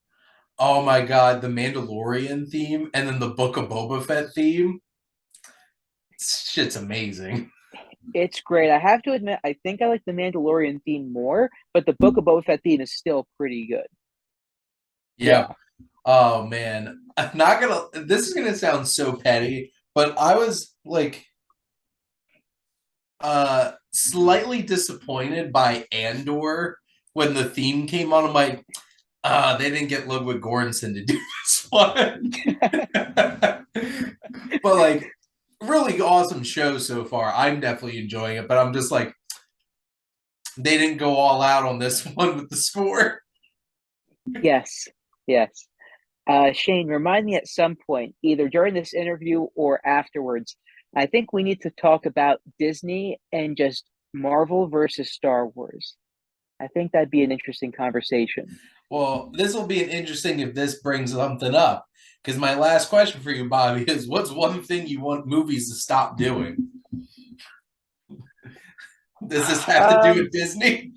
Oh my God, the Mandalorian theme and then the Book of Boba Fett theme. Shit's amazing. It's great. I have to admit, I think I like the Mandalorian theme more, but the Book of Boba Fett theme is still pretty good. Yeah. Yeah. Oh man. I'm not gonna this is gonna sound so petty, but I was like slightly disappointed by Andor when the theme came on. I'm like, they didn't get Ludwig Göransson to do this one. But like really awesome show so far. I'm definitely enjoying it, but I'm just like they didn't go all out on this one with the score. Yes. Yes. Shane, remind me at some point, either during this interview or afterwards. I think we need to talk about Disney and just Marvel versus Star Wars. I think that'd be an interesting conversation. Well, this will be an interesting if this brings something up. Because my last question for you, Bobby, is what's one thing you want movies to stop doing? Does this have to do Um, with Disney?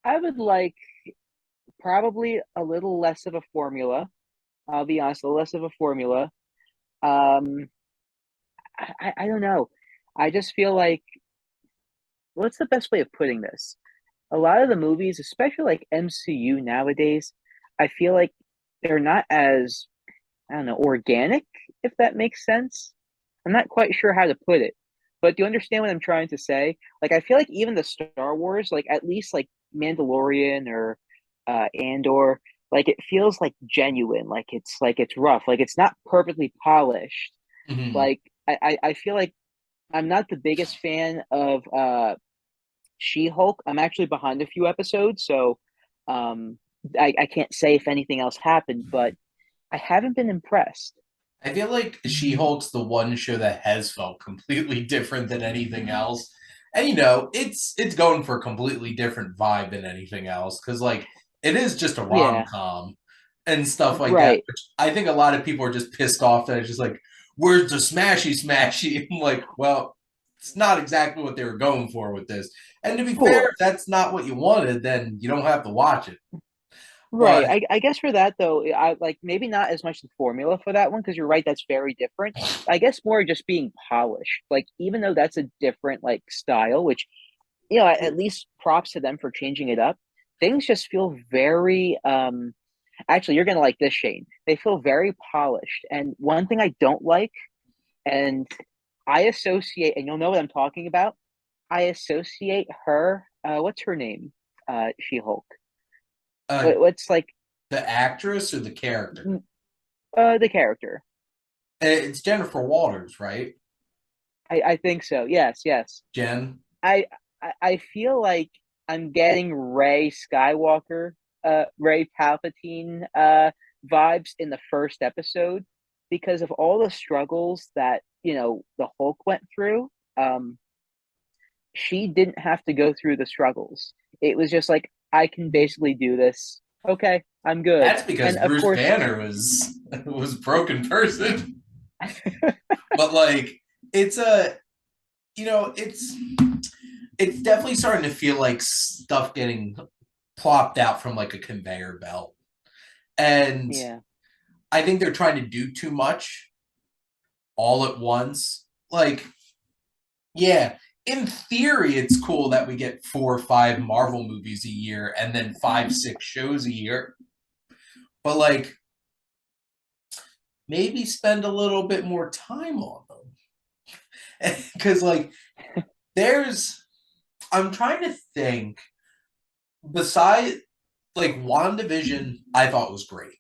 I would like probably a little less of a formula. I'll be honest, a little less of a formula. Um, I don't know. I just feel like what's the best way of putting this? A lot of the movies, especially like MCU nowadays, I feel like they're not as, I don't know, organic, if that makes sense. I'm not quite sure how to put it, but do you understand what I'm trying to say? Like, I feel like even the Star Wars, like at least like Mandalorian or Andor, like it feels like genuine, like it's rough, like it's not perfectly polished. Mhm. Like I feel like I'm not the biggest fan of She-Hulk. I'm actually behind a few episodes, so um, I can't say if anything else happened, but I haven't been impressed. I feel like She-Hulk's the one show that has felt completely different than anything else. And it's going for a completely different vibe than anything else because like it is just a Yeah, rom-com and stuff like that, right. which I think a lot of people are just pissed off that it's just like, where's the smashy smashy? I'm like, well, it's not exactly what they were going for with this. And to be fair, if Sure. that's not what you wanted, then you don't have to watch it. Right. But I guess for that though, I like maybe not as much the formula for that one because you're right, that's very different. I guess more just being polished. Like even though that's a different like style, which at least props to them for changing it up. Things just feel very actually you're gonna like this, Shane. They feel very polished. And one thing I don't like, and I associate, and you'll know what I'm talking about, I associate her, what's her name? She-Hulk. uh, What's like the actress or the character? the character. It's Jennifer Walters, right? I think so. Yes, yes. Jen. I I feel like I'm getting Ray Skywalker, Ray Palpatine vibes in the first episode because of all the struggles that, the Hulk went through. Um, she didn't have to go through the struggles. It was just like I can basically do this. Okay, I'm good. That's because And of Bruce course, Banner was a broken person. But like it's a you know, it's definitely starting to feel like stuff getting plopped out from like a conveyor belt. And yeah. I think they're trying to do too much all at once. Like, yeah, in theory, it's cool that we get 4 or 5 Marvel movies a year and then 5, 6 shows a year. But like maybe spend a little bit more time on them. Because like there's I'm trying to think beside like WandaVision, I thought was great.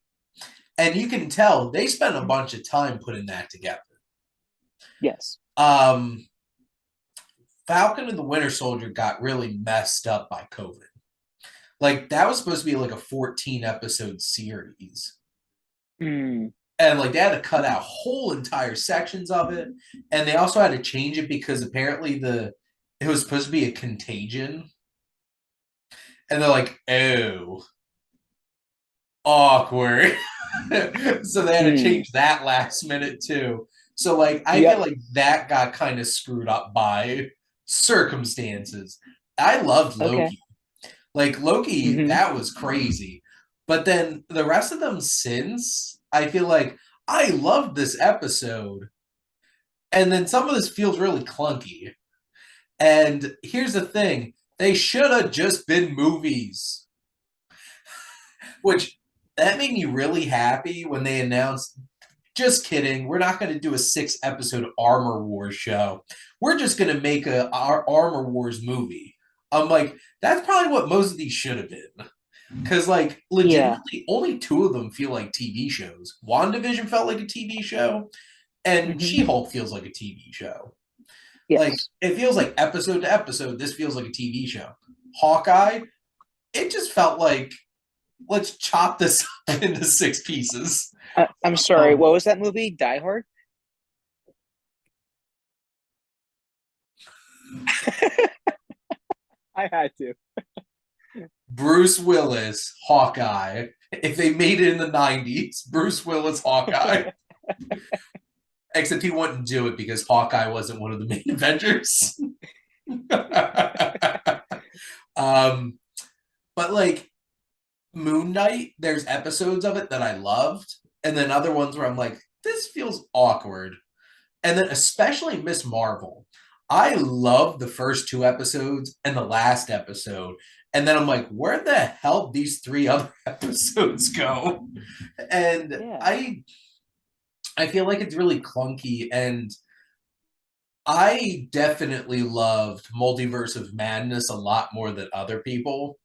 And you can tell they spent a bunch of time putting that together. Yes. Um Falcon and the Winter Soldier got really messed up by COVID. Like that was supposed to be like a 14 episode series. Mm, And like they had to cut out whole entire sections of it. And they also had to change it because apparently it was supposed to be a contagion. And they're like, oh, awkward. So they had to mm. change that last minute too. So like I feel Yep. like that got kind of screwed up by circumstances. I loved Okay. Loki. Like Loki, Hmm. that was crazy. But then the rest of them since, I feel like I loved this episode. And then some of this feels really clunky. And here's the thing, they should have just been movies. Which that made me really happy when they announced, just kidding, we're not going to do a 6 episode Armor Wars show. We're just going to make our Armor Wars movie. I'm like, that's probably what most of these should have been. Because, like, Yeah. legitimately, only 2 of them feel like TV shows. WandaVision felt like a TV show, and Hmm. She Hulk feels like a TV show. Like, Yes. it feels like episode to episode, this feels like a TV show. Hawkeye, it just felt like, let's chop this up into 6 pieces. I'm sorry. Um, What was that movie? Die Hard. I had to. Bruce Willis, Hawkeye. If they made it in the 90s, Bruce Willis, Hawkeye. Except he wouldn't do it because Hawkeye wasn't one of the main Avengers. um, but like Moon Knight, there's episodes of it that I loved, and then other ones where I'm like, this feels awkward. And then especially Miss Marvel. I love the first two episodes and the last episode. And then I'm like, where the hell did these three other episodes go? And Yeah. I feel like it's really clunky, and I definitely loved Multiverse of Madness a lot more than other people.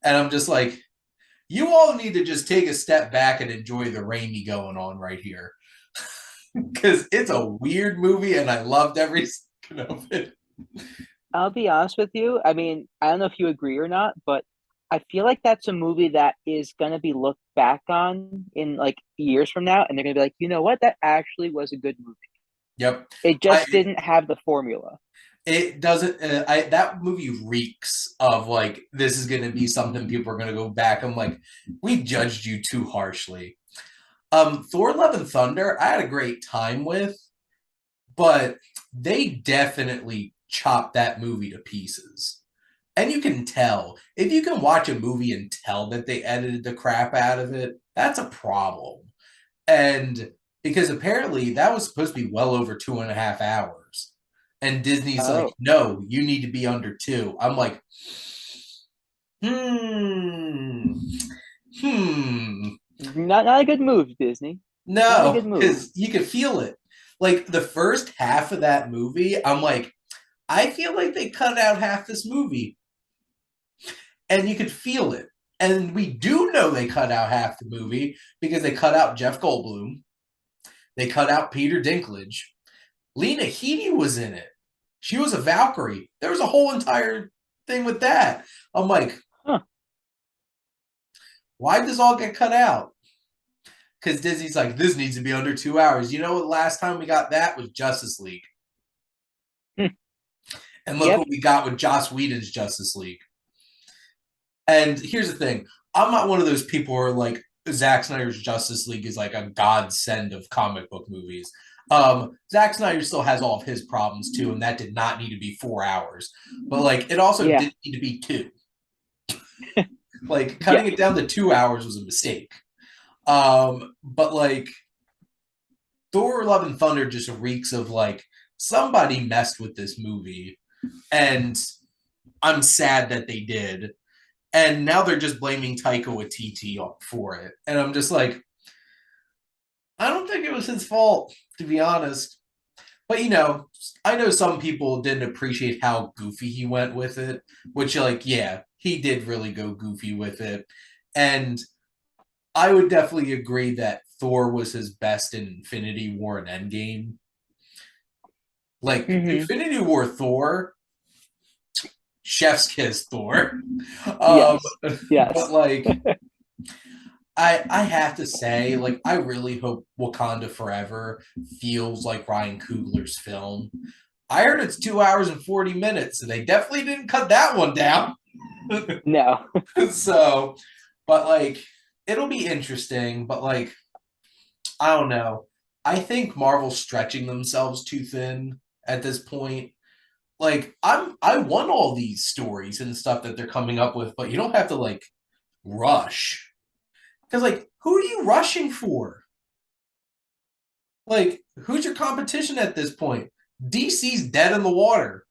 And I'm just like, you all need to just take a step back and enjoy the Raimi going on right here. Because it's a weird movie and I loved every second of it. I'll be honest with you. I mean, I don't know if you agree or not, but I feel like that's a movie that is going to be looked back on in like years from now, and they're going to be like, you know what? That actually was a good movie. Yep. It I just didn't have the formula. it doesn't I that movie reeks of like this is going to be something people are going to go back. I'm like, we judged you too harshly. Thor Love and Thunder, I had a great time with, but they definitely chopped that movie to pieces. And you can tell. If you can watch a movie and tell that they edited the crap out of it, that's a problem. And because apparently that was supposed to be well over 2.5 hours. And Disney's like, Oh, no, you need to be under two. I'm like, hmm, hmm. not a good move, Disney. Not a good No, move. because you could feel it. Like the first half of that movie, I'm like, I feel like they cut out half this movie. And you could feel it. And we do know they cut out half the movie because they cut out Jeff Goldblum. They cut out Peter Dinklage. Lena Headey was in it. She was a Valkyrie. There was a whole entire thing with that. I'm like, Huh. why did this all get cut out? Because Disney's like, this needs to be under 2 hours. You know what? Last time we got that was Justice League. Hmm. And look Yep. what we got with Joss Whedon's Justice League. And here's the thing, I'm not one of those people who are like, Zack Snyder's Justice League is like a godsend of comic book movies. Zack Snyder still has all of his problems too, and that did not need to be 4 hours. But like, it also Yeah. didn't need to be two. Like, Yeah. cutting it down to 2 hours was a mistake. But like, Thor: Love and Thunder just reeks of like somebody messed with this movie, and I'm sad that they did. And now they're just blaming Taika Waititi for it. And I'm just like, I don't think it was his fault, to be honest. But you know, I know some people didn't appreciate how goofy he went with it, which like, yeah, he did really go goofy with it. And I would definitely agree that Thor was his best in Infinity War and Endgame. Like Hmm. Infinity War Thor, chef's kiss Thor. Um, Yes. but Yes. like I have to say, like, I really hope Wakanda Forever feels like Ryan Coogler's film. I heard it's 2 hours and 40 minutes, and they definitely didn't cut that one down. No. So, but like, it'll be interesting. But like, I don't know. I think Marvel's stretching themselves too thin at this point. Like, I want all these stories and stuff that they're coming up with, but you don't have to like rush. Because like, who are you rushing for? Like, who's your competition at this point? DC's dead in the water.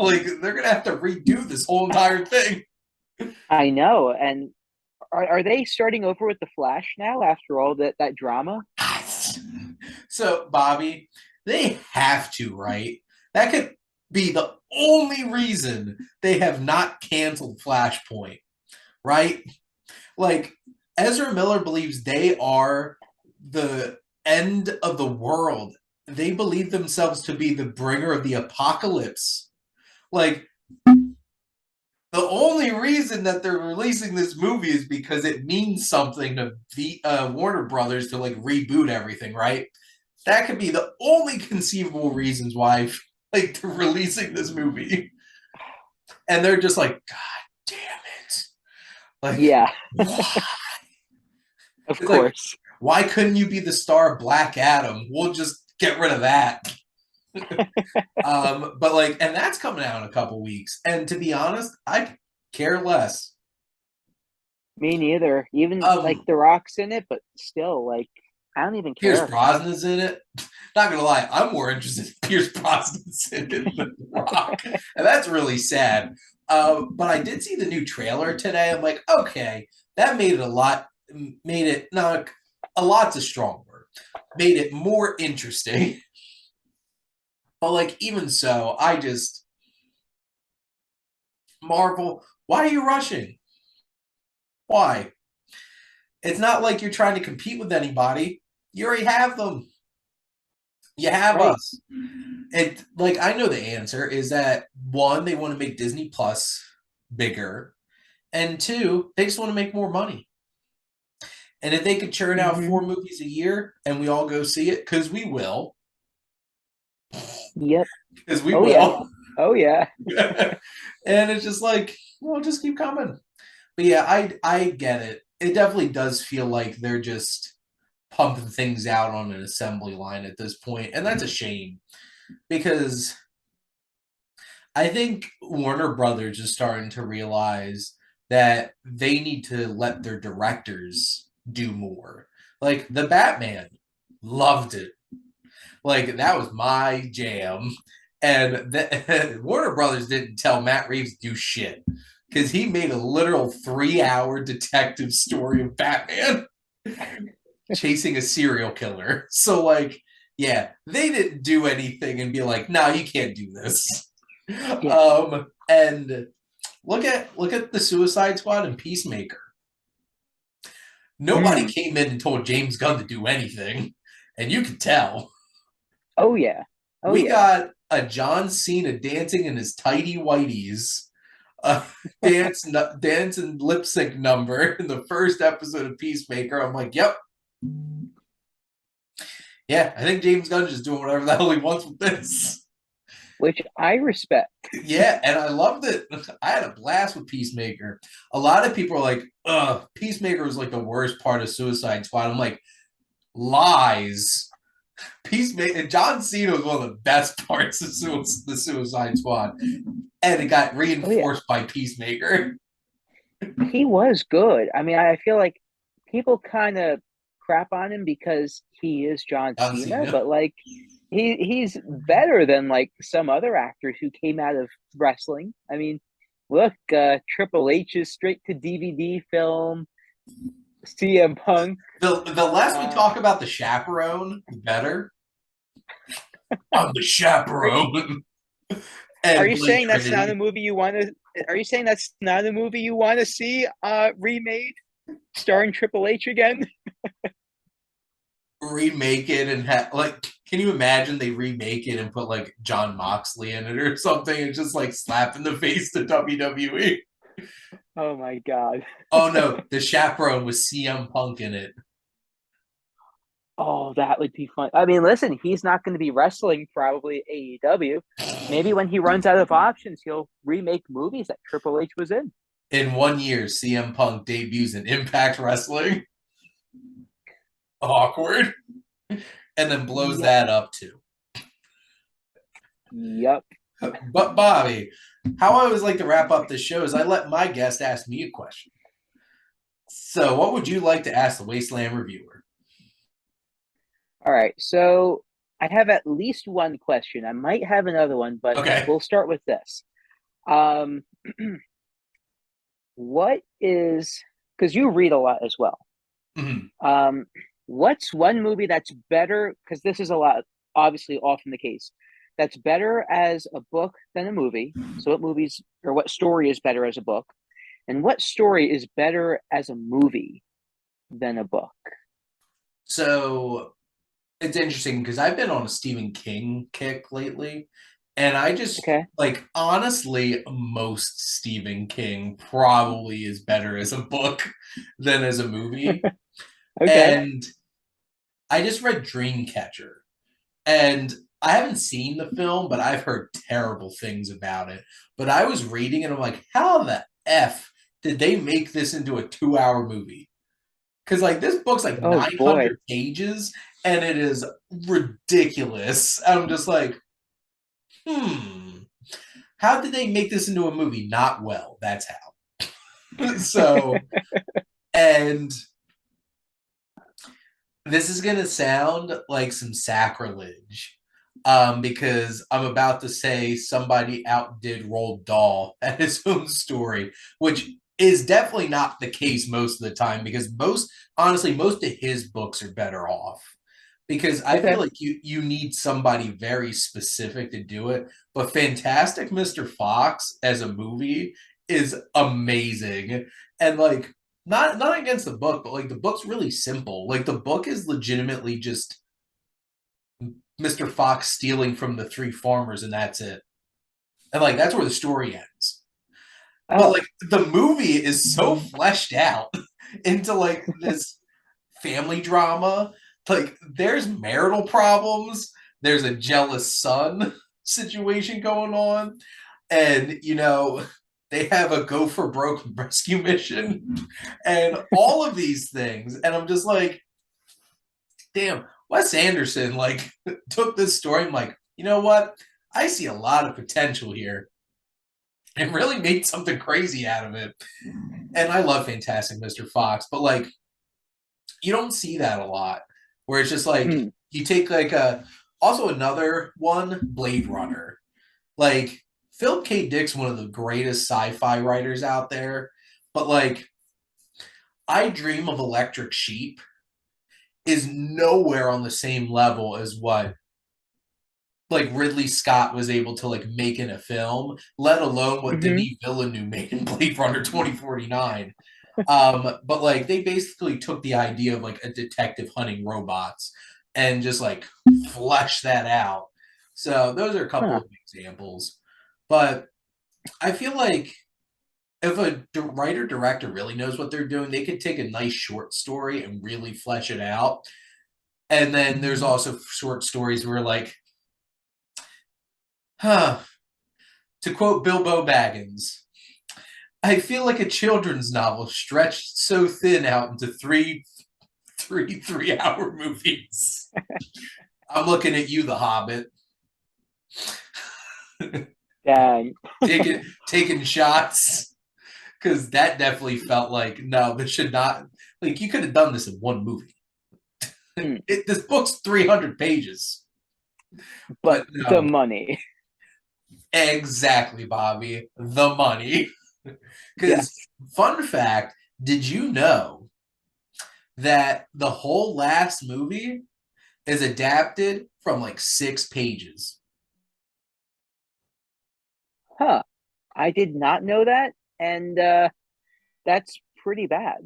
Like, they're gonna have to redo this whole entire thing. I know. And are they starting over with the Flash now after all that drama? So, Bobby, they have to, right? That could be the only reason they have not canceled Flashpoint, right? Like, Ezra Miller believes they are the end of the world. They believe themselves to be the bringer of the apocalypse. Like, the only reason that they're releasing this movie is because it means something to the Warner Brothers to like reboot everything, right? That could be the only conceivable reasons why like they're releasing this movie, and they're just like, God damn it! Like, Yeah, why? of It's like, course. why couldn't you be the star of Black Adam? We'll just Get rid of that. But like, and that's coming out in a couple weeks. And to be honest, I care less. Me neither. Even like Um, The Rock's in it, but still, like, I don't even Pierce care. Brosnan's in it. Not gonna lie, I'm more interested in Pierce Brosnan's in it than The Rock, and that's really sad. But I did see the new trailer today. I'm like, okay, that made it not a lot's a strong word, made it more interesting. But like, even so, I just Marvel. Why are you rushing? Why? It's not like you're trying to compete with anybody. You already have them. You have Right. us. It like I know the answer is that one, they want to make Disney Plus bigger, and two, they just want to make more money. And if they could churn out Hmm. 4 movies a year and we all go see it, Yep. because we Oh yeah. will, Oh yeah. and it's just like, well, just keep coming. But yeah, I get it. It definitely does feel like they're just pumping things out on an assembly line at this point, and that's a shame because I think Warner Brothers is starting to realize that they need to let their directors do more. Like the Batman, loved it. Like that was my jam. And Warner Brothers didn't tell Matt Reeves to do shit because he made a literal 3 hour detective story of Batman chasing a serial killer. So like, yeah, they didn't do anything and be like, "No, you can't do this." Yeah. And look at the Suicide Squad and Peacemaker. Nobody Mm. came in and told James Gunn to do anything, and you can tell. Oh yeah. Oh We yeah. got a John Cena dancing in his tidy whities, a dance and lip sync number in the first episode of Peacemaker. I'm like, yep, yeah, I think James Gunn's just doing whatever the hell he wants with this. Which I respect. Yeah, and I loved it. I had a blast with Peacemaker. A lot of people are like, ugh, Peacemaker was like the worst part of Suicide Squad. I'm like, lies. Peacemaker John Cena was one of the best parts of the Suicide Squad. And it got Oh yeah. reinforced by Peacemaker. He was good. I mean, I feel like people kind of crap on him because he is John John Cena, Cena. but like he's better than like some other actors who came out of wrestling. I mean, look, Triple H's straight to DVD film, CM Punk. The less we Uh, talk about the chaperone, the better. I'm the are chaperone. are And you Blake saying that's not a Trinity movie you want to? Are you saying that's not a movie you want to see remade, starring Triple H again? remake it and like, can you imagine they remake it and put like John Moxley in it or something and just like slap in the face to WWE? Oh my god. Oh no, the chaperone with CM Punk in it. Oh, that would be fun. I mean, listen, he's not going to be wrestling probably at AEW. Maybe when he runs out of options, he'll remake movies that Triple H was in. In 1 year, CM Punk debuts in Impact Wrestling. Awkward. And then blows Yep. that up too. Yep. But Bobby, how I always like to wrap up the show is I let my guest ask me a question. So, what would you like to ask the Wasteland Reviewer? All right. So I have at least one question. I might have another one, but Okay. we'll start with this. Um, what is, because you read a lot as well. Mhm. What's one movie that's better? Because this is a lot, obviously, often the case. That's better as a book than a movie. So, what movies or what story is better as a book, and what story is better as a movie than a book? So, it's interesting because I've been on a Stephen King kick lately. And I just Okay. like honestly, most Stephen King probably is better as a book than as a movie. Okay. And I just read Dreamcatcher, and I haven't seen the film, but I've heard terrible things about it. But I was reading it, and I'm like, how the F did they make this into a 2 hour movie? Because like this book's like Oh boy. 900 pages and it is ridiculous. I'm just like, hmm, how did they make this into a movie? Not well. That's how. So, and this is going to sound like some sacrilege because I'm about to say somebody outdid Roald Dahl at his own story, which is definitely not the case most of the time because honestly, most of his books are better off. Because I feel Okay. like you need somebody very specific to do it. But Fantastic Mr. Fox as a movie is amazing. And like not against the book, but like the book's really simple. Like the book is legitimately just Mr. Fox stealing from the three farmers and that's it. And like that's where the story ends. But Oh. like the movie is so fleshed out into like this family drama. Like there's marital problems, there's a jealous son situation going on, and they have a go for broke rescue mission and all of these things. And I'm just like, damn, Wes Anderson like took this story. I'm like, you know what? I see a lot of potential here and really made something crazy out of it. And I love Fantastic Mr. Fox, but like you don't see that a lot where it's just like Hmm. you take like a also another one, Blade Runner. Like Philip K. Dick's one of the greatest sci-fi writers out there, but like I Dream of Electric Sheep is nowhere on the same level as what like Ridley Scott was able to like make in a film, let alone what Mm-hmm. Denis Villeneuve made in Blade Runner 2049. But like they basically took the idea of like a detective hunting robots and just like flesh that out. So those are a couple Huh. of examples. But I feel like if a writer director really knows what they're doing, they could take a nice short story and really flesh it out. And then there's also short stories where like, huh, to quote Bilbo Baggins, I feel like a children's novel stretched so thin out into three-hour movies. I'm looking at you, The Hobbit, Dang. taking shots because that definitely felt like no, this should not. Like you could have done this in one movie. Hmm. This book's 300 pages, But but the no, money. exactly, Bobby, the money. Because Yes. fun fact, did you know that the whole last movie is adapted from like 6 pages? Huh. I did not know that, and that's pretty bad.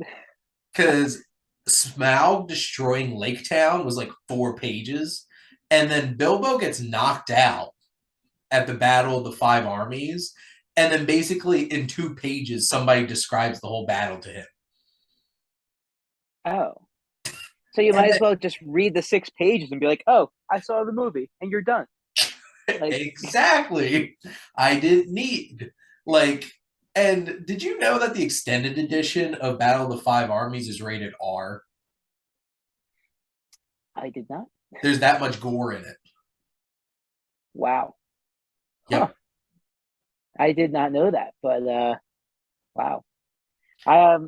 Because Smaug destroying Lake Town was like 4 pages, and then Bilbo gets knocked out at the Battle of the Five Armies, and then basically in 2 pages somebody describes the whole battle to him. Oh. So you And might as well just read the 6 pages and be like, "Oh, I saw the movie," and you're done. then, Like, exactly, I didn't need like. And did you know that the extended edition of Battle of the Five Armies is rated R? I did not. There's that much gore in it. Wow. Huh. Yep. I did not know that, but wow. I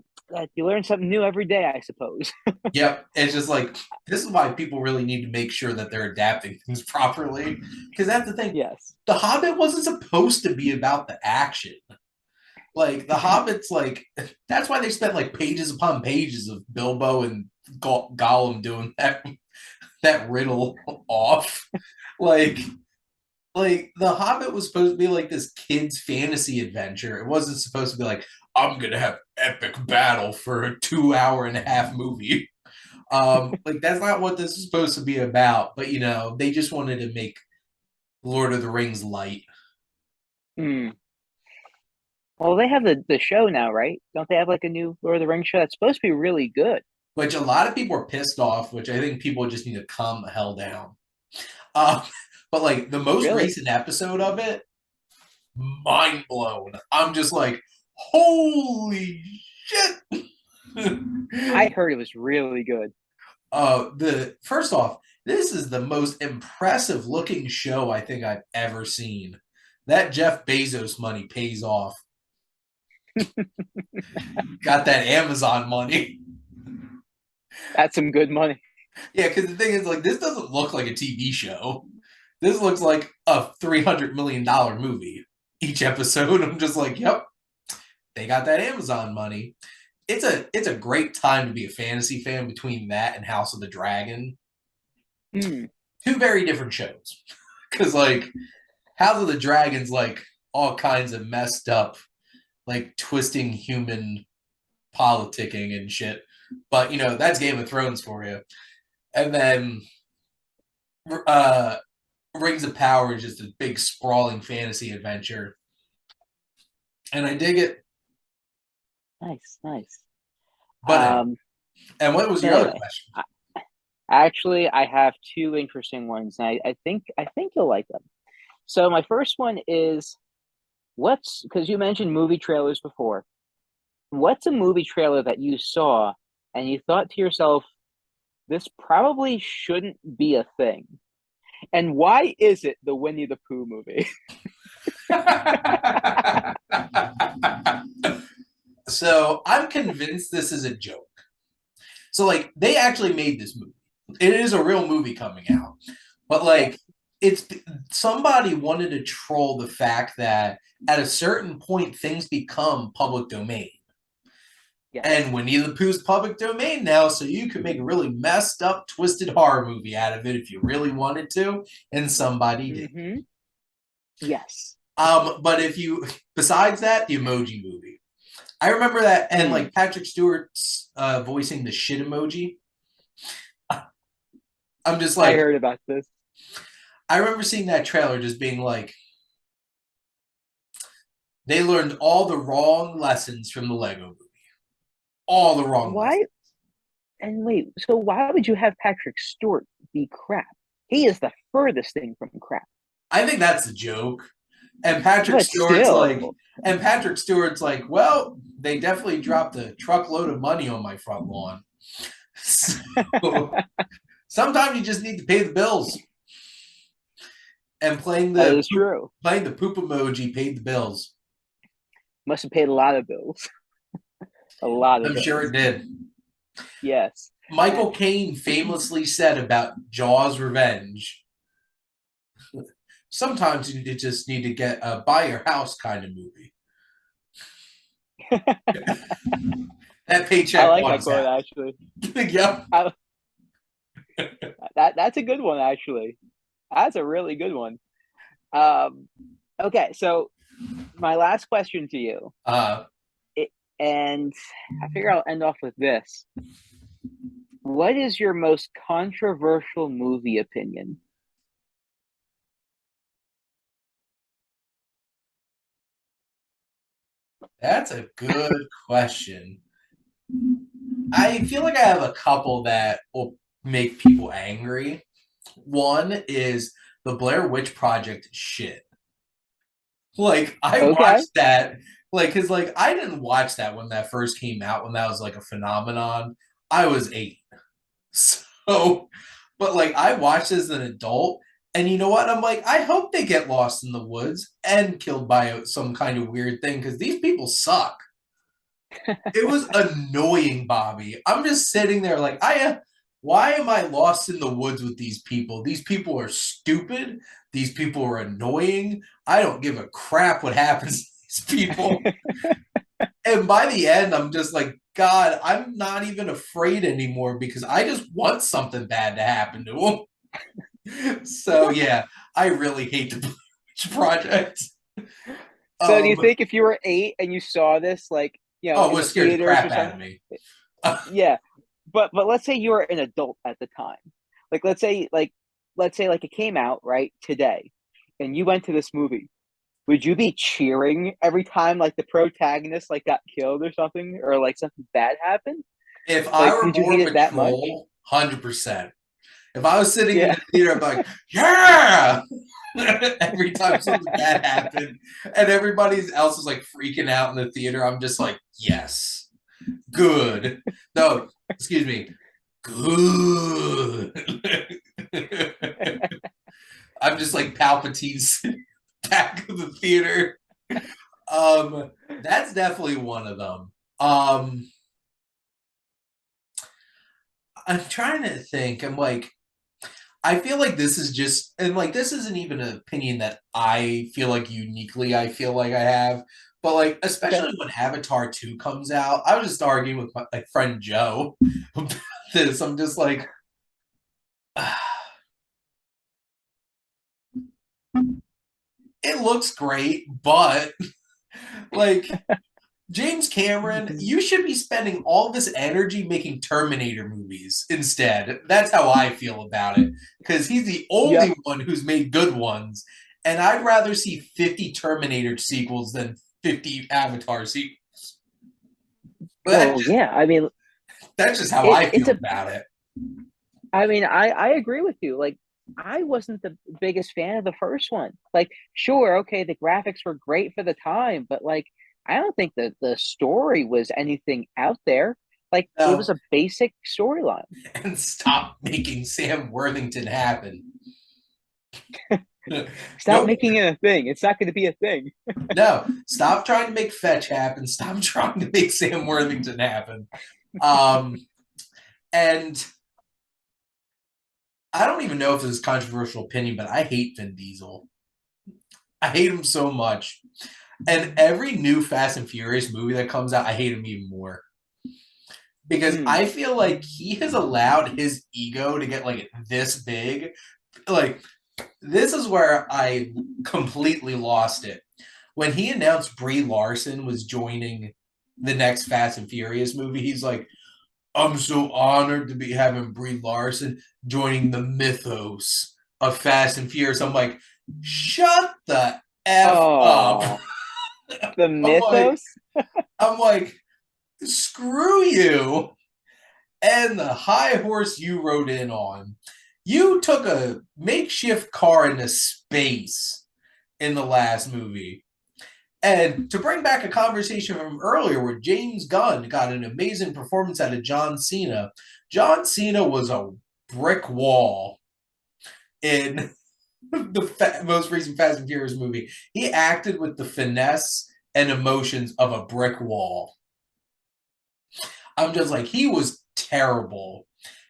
you learn something new every day, I suppose. Yep. It's just like this is why people really need to make sure that they're adapting things properly. Because that's the thing. Yes. The Hobbit wasn't supposed to be about the action. Like the Hobbit's like that's why they spent like pages upon pages of Bilbo and Gollum doing that riddle off. Like the Hobbit was supposed to be like this kid's fantasy adventure. It wasn't supposed to be like I'm gonna have epic battle for a 2 hour and a half movie. Like that's not what this is supposed to be about. But they just wanted to make Lord of the Rings light, Hmm. Well, they have the show now, right? Don't they have like a new Lord of the Rings show that's supposed to be really good? which a lot of people are pissed off. Which I think people just need to calm the hell down. Uh, but like the most Really? recent episode of it, mind blown. I'm just like, holy shit! I heard it was really good. The first off, this is the most impressive looking show I think I've ever seen. That Jeff Bezos money pays off. Got that Amazon money. That's some good money. Yeah, because the thing is, like, this doesn't look like a TV show. This looks like a $300 million movie each episode. I'm just like, yep, they got that Amazon money. It's a great time to be a fantasy fan between that and House of the Dragon. Hmm. Two very different shows. Because like House of the Dragon's like all kinds of messed up, like twisting human politicking and shit. But that's Game of Thrones for you. And then uh Rings of Power is just a big sprawling fantasy adventure. And I dig it. Nice, nice. But and what was your other Anyway, question? actually, I have two interesting ones, and I think you'll like them. So my first one is what's because you mentioned movie trailers before. What's a movie trailer that you saw and you thought to yourself, this probably shouldn't be a thing? And why is it the Winnie the Pooh movie? So I'm convinced this is a joke. So like they actually made this movie. It is a real movie coming out. But like Yes. it's somebody wanted to troll the fact that at a certain point things become public domain. And Yes. Winnie the Pooh's public domain now, so you could make a really messed up, twisted horror movie out of it if you really wanted to, and somebody did. Mm-hmm. Yes. But if you, besides that, the Emoji Movie, I remember that, and Mm. like Patrick Stewart's voicing the shit emoji. I'm just I like, heard about this. I remember seeing that trailer, just being like, they learned all the wrong lessons from the Lego Movie, all the wrong lessons. Why? And wait, so why would you have Patrick Stewart be crap? He is the furthest thing from crap. I think that's the joke. And Patrick But Stewart's like, still, well, they definitely dropped a truckload of money on my front lawn. So sometimes you just need to pay the bills. And that is true. playing the poop emoji paid the bills. Must have paid a lot of bills. A lot of I'm sure it bills. did. Yes. Michael Caine famously said about Jaws Revenge, sometimes you just need to get a buy your house kind of movie. That I paycheck like bought that us quote out. actually. Yep. That's a good one actually. That's a really good one. Um, okay, so my last question to you, Uh, it, and I figure I'll end off with this. What is your most controversial movie opinion? that's a good question. I feel like I have a couple that will make people angry. One is the Blair Witch Project shit. Like I Okay. watched that, like, cause like I didn't watch that when that first came out, when that was like a phenomenon. I was 8, so, but like I watched as an adult, and you know what? I'm like, I hope they get lost in the woods and killed by some kind of weird thing, because these people suck. It was annoying, Bobby. I'm just sitting there like, why am I lost in the woods with these people? These people are stupid. These people are annoying. I don't give a crap what happens to these people. And by the end, I'm just like, God, I'm not even afraid anymore because I just want something bad to happen to them. So yeah, I really hate the Bleach Project. So do you Um, think if you were 8 and you saw this, like, oh, it in was the scared the theaters or crap out something? of me. Yeah, but let's say you were an adult at the time. Like let's say like it came out right today, and you went to this movie. Would you be cheering every time like the protagonist like got killed or something, or like something bad happened? If I Like, were did you hate Born it that much? Patrol, 100%. If I was sitting in Yeah. the theater, I'm like, yeah! Every time something bad happened, and everybody else is like freaking out in the theater, I'm just like, yes. Good. No, excuse me. Good. I'm just like Palpatine's back of the theater. That's definitely one of them. I'm trying to think. I'm like, I feel like this is just, and like, this isn't even an opinion that I feel like uniquely I feel like I have, but like, Okay. especially when Avatar 2 comes out, I was just arguing with my friend Joe about this. I'm just like, it looks great, but like, James Cameron, you should be spending all this energy making Terminator movies instead. That's how I feel about it. Because he's the only Yep. one who's made good ones. And I'd rather see 50 Terminator sequels than 50 Avatar sequels. But Oh yeah. that's just how It, I it's feel a. about it. I agree with you. Like, I wasn't the biggest fan of the first one. Like, sure, okay, the graphics were great for the time, but like, I don't think that the story was anything out there. Like, it was No, a basic storyline. and stop making Sam Worthington happen. Stop Nope. making it a thing. It's not going to be a thing. No, stop trying to make Fetch happen. Stop trying to make Sam Worthington happen. Um, and I don't even know if this is a controversial opinion, but I hate Vin Diesel. I hate him so much. And every new Fast and Furious movie that comes out, I hate him even more. Because Hmm. I feel like he has allowed his ego to get like this big. Like, this is where I completely lost it. When he announced Brie Larson was joining the next Fast and Furious movie, he's like, I'm so honored to be having Brie Larson joining the mythos of Fast and Furious. I'm like, shut the F up. Oh, the I'm like, mythos. I'm like, screw you and the high horse you rode in on. You took a makeshift car into space in the last movie. And to bring back a conversation from earlier where James Gunn got an amazing performance out of John Cena was a brick wall in the most recent Fast and Furious movie. He acted with the finesse and emotions of a brick wall. I'm just like, he was terrible.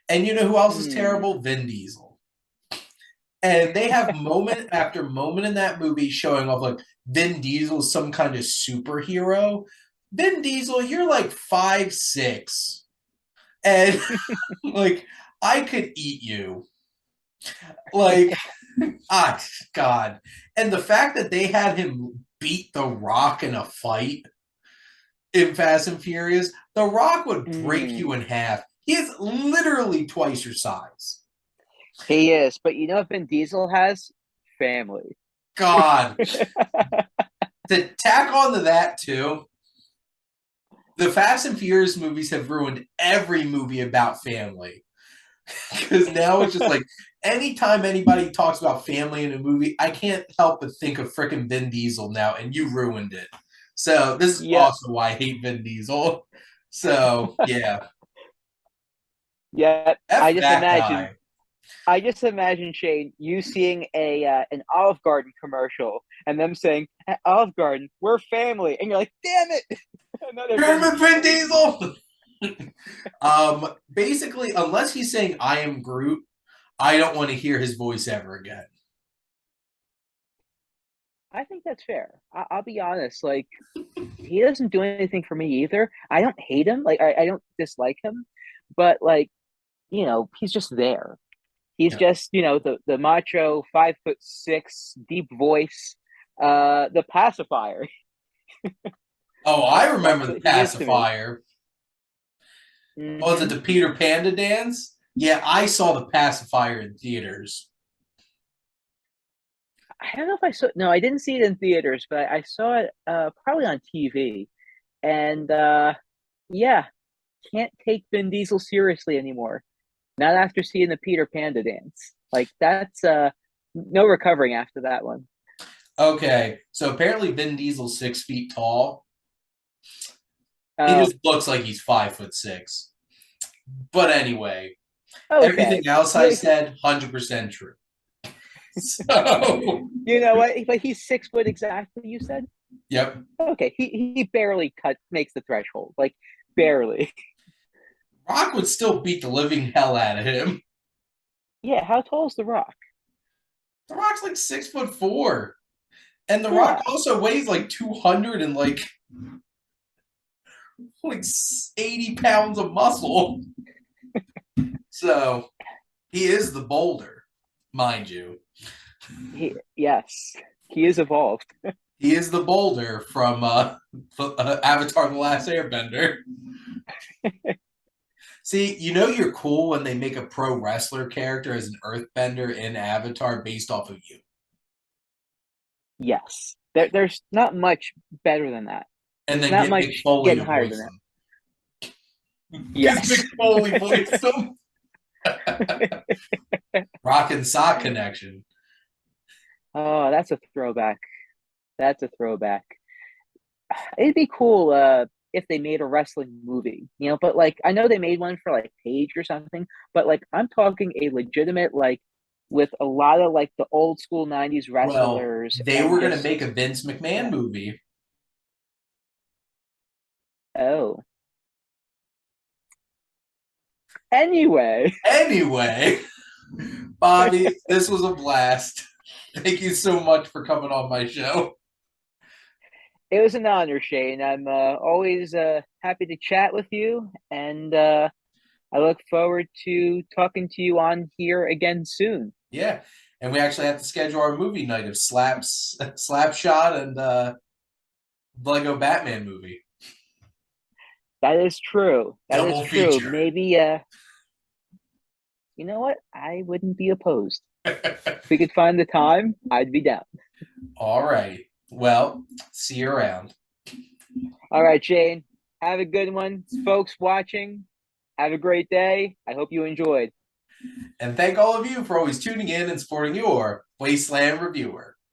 And you know who else is Hmm. terrible? Vin Diesel. And they have moment after moment in that movie showing off like Vin Diesel is some kind of superhero. Vin Diesel, you're like 5'6", and like I could eat you. Like, ah, God. And the fact that they had him beat The Rock in a fight in Fast and Furious, The Rock would break you Hmm. in half. He is literally twice your size. He is, but you know what Vin Diesel has? Family. God. To tack on to that, too, the Fast and Furious movies have ruined every movie about family. Because now it's just like anytime anybody talks about family in a movie, I can't help but think of freaking Vin Diesel now, and you ruined it. So this is Yep. also why I hate Vin Diesel. So yeah, Yep. F that guy. I just imagine Shane, you seeing a an Olive Garden commercial and them saying, "At Olive Garden, we're family," and you're like, "Damn it, another Vin Remember Vin Diesel." Diesel? Basically, unless he's saying I am Groot, I don't want to hear his voice ever again. I think that's fair. I'll be honest. Like, he doesn't do anything for me either. I don't hate him. Like, I don't dislike him, but like, he's just there. He's Yeah. just, the macho 5'6" deep voice, the pacifier. Oh, I remember That's the what he is to me. pacifier. Oh, was it Hmm. the Peter Panda dance? Yeah, I saw the pacifier in theaters. I don't know if I saw. No, I didn't see it in theaters, but I saw it probably on TV. And yeah, can't take Vin Diesel seriously anymore. Not after seeing the Peter Panda dance. Like, that's no recovering after that one. Okay, so apparently Vin Diesel's 6 feet tall. He Oh, just looks like he's 5'6". But anyway, okay. everything else I Yeah, said, 100% true. So, you know what? But he's 6 foot exactly. You said yep. okay. He barely makes the threshold, like barely. Rock would still beat the living hell out of him. Yeah. How tall is the Rock? The Rock's like 6'4". And The Rock Yeah. also weighs like 200 and like 80 pounds of muscle. So he is the boulder, mind you. Yes. He is evolved. He is the boulder from Avatar: The Last Airbender. See, you know you're cool when they make a pro wrestler character as an earthbender in Avatar based off of you. Yes. There's not much better than that. And There's then not get Mick much Foley getting to higher than voice that. him. Because Mick Yes. Foley voiced him. Rock and Sock connection. Oh, that's a throwback. That's a throwback. It'd be cool if they made a wrestling movie, but like I know they made one for like Paige or something, but like I'm talking a legitimate like with a lot of like the old school 90s Well, wrestlers they and were going to just make a Vince McMahon yeah. movie. Oh. Anyway, Anyway, Bobby, this was a blast. Thank you so much for coming on my show. it was an honor, Shane. I'm always happy to chat with you and I look forward to talking to you on here again soon. Yeah. And we actually have to schedule our movie night of Slapshot and Lego Batman movie. That is true. That is Double true. feature. Maybe you know what? I wouldn't be opposed. If we could find the time, I'd be down. All right. Well, see you around. All right, Shane. Have a good one. Folks watching, have a great day. I hope you enjoyed. And thank all of you for always tuning in and supporting your Wasteland Reviewer.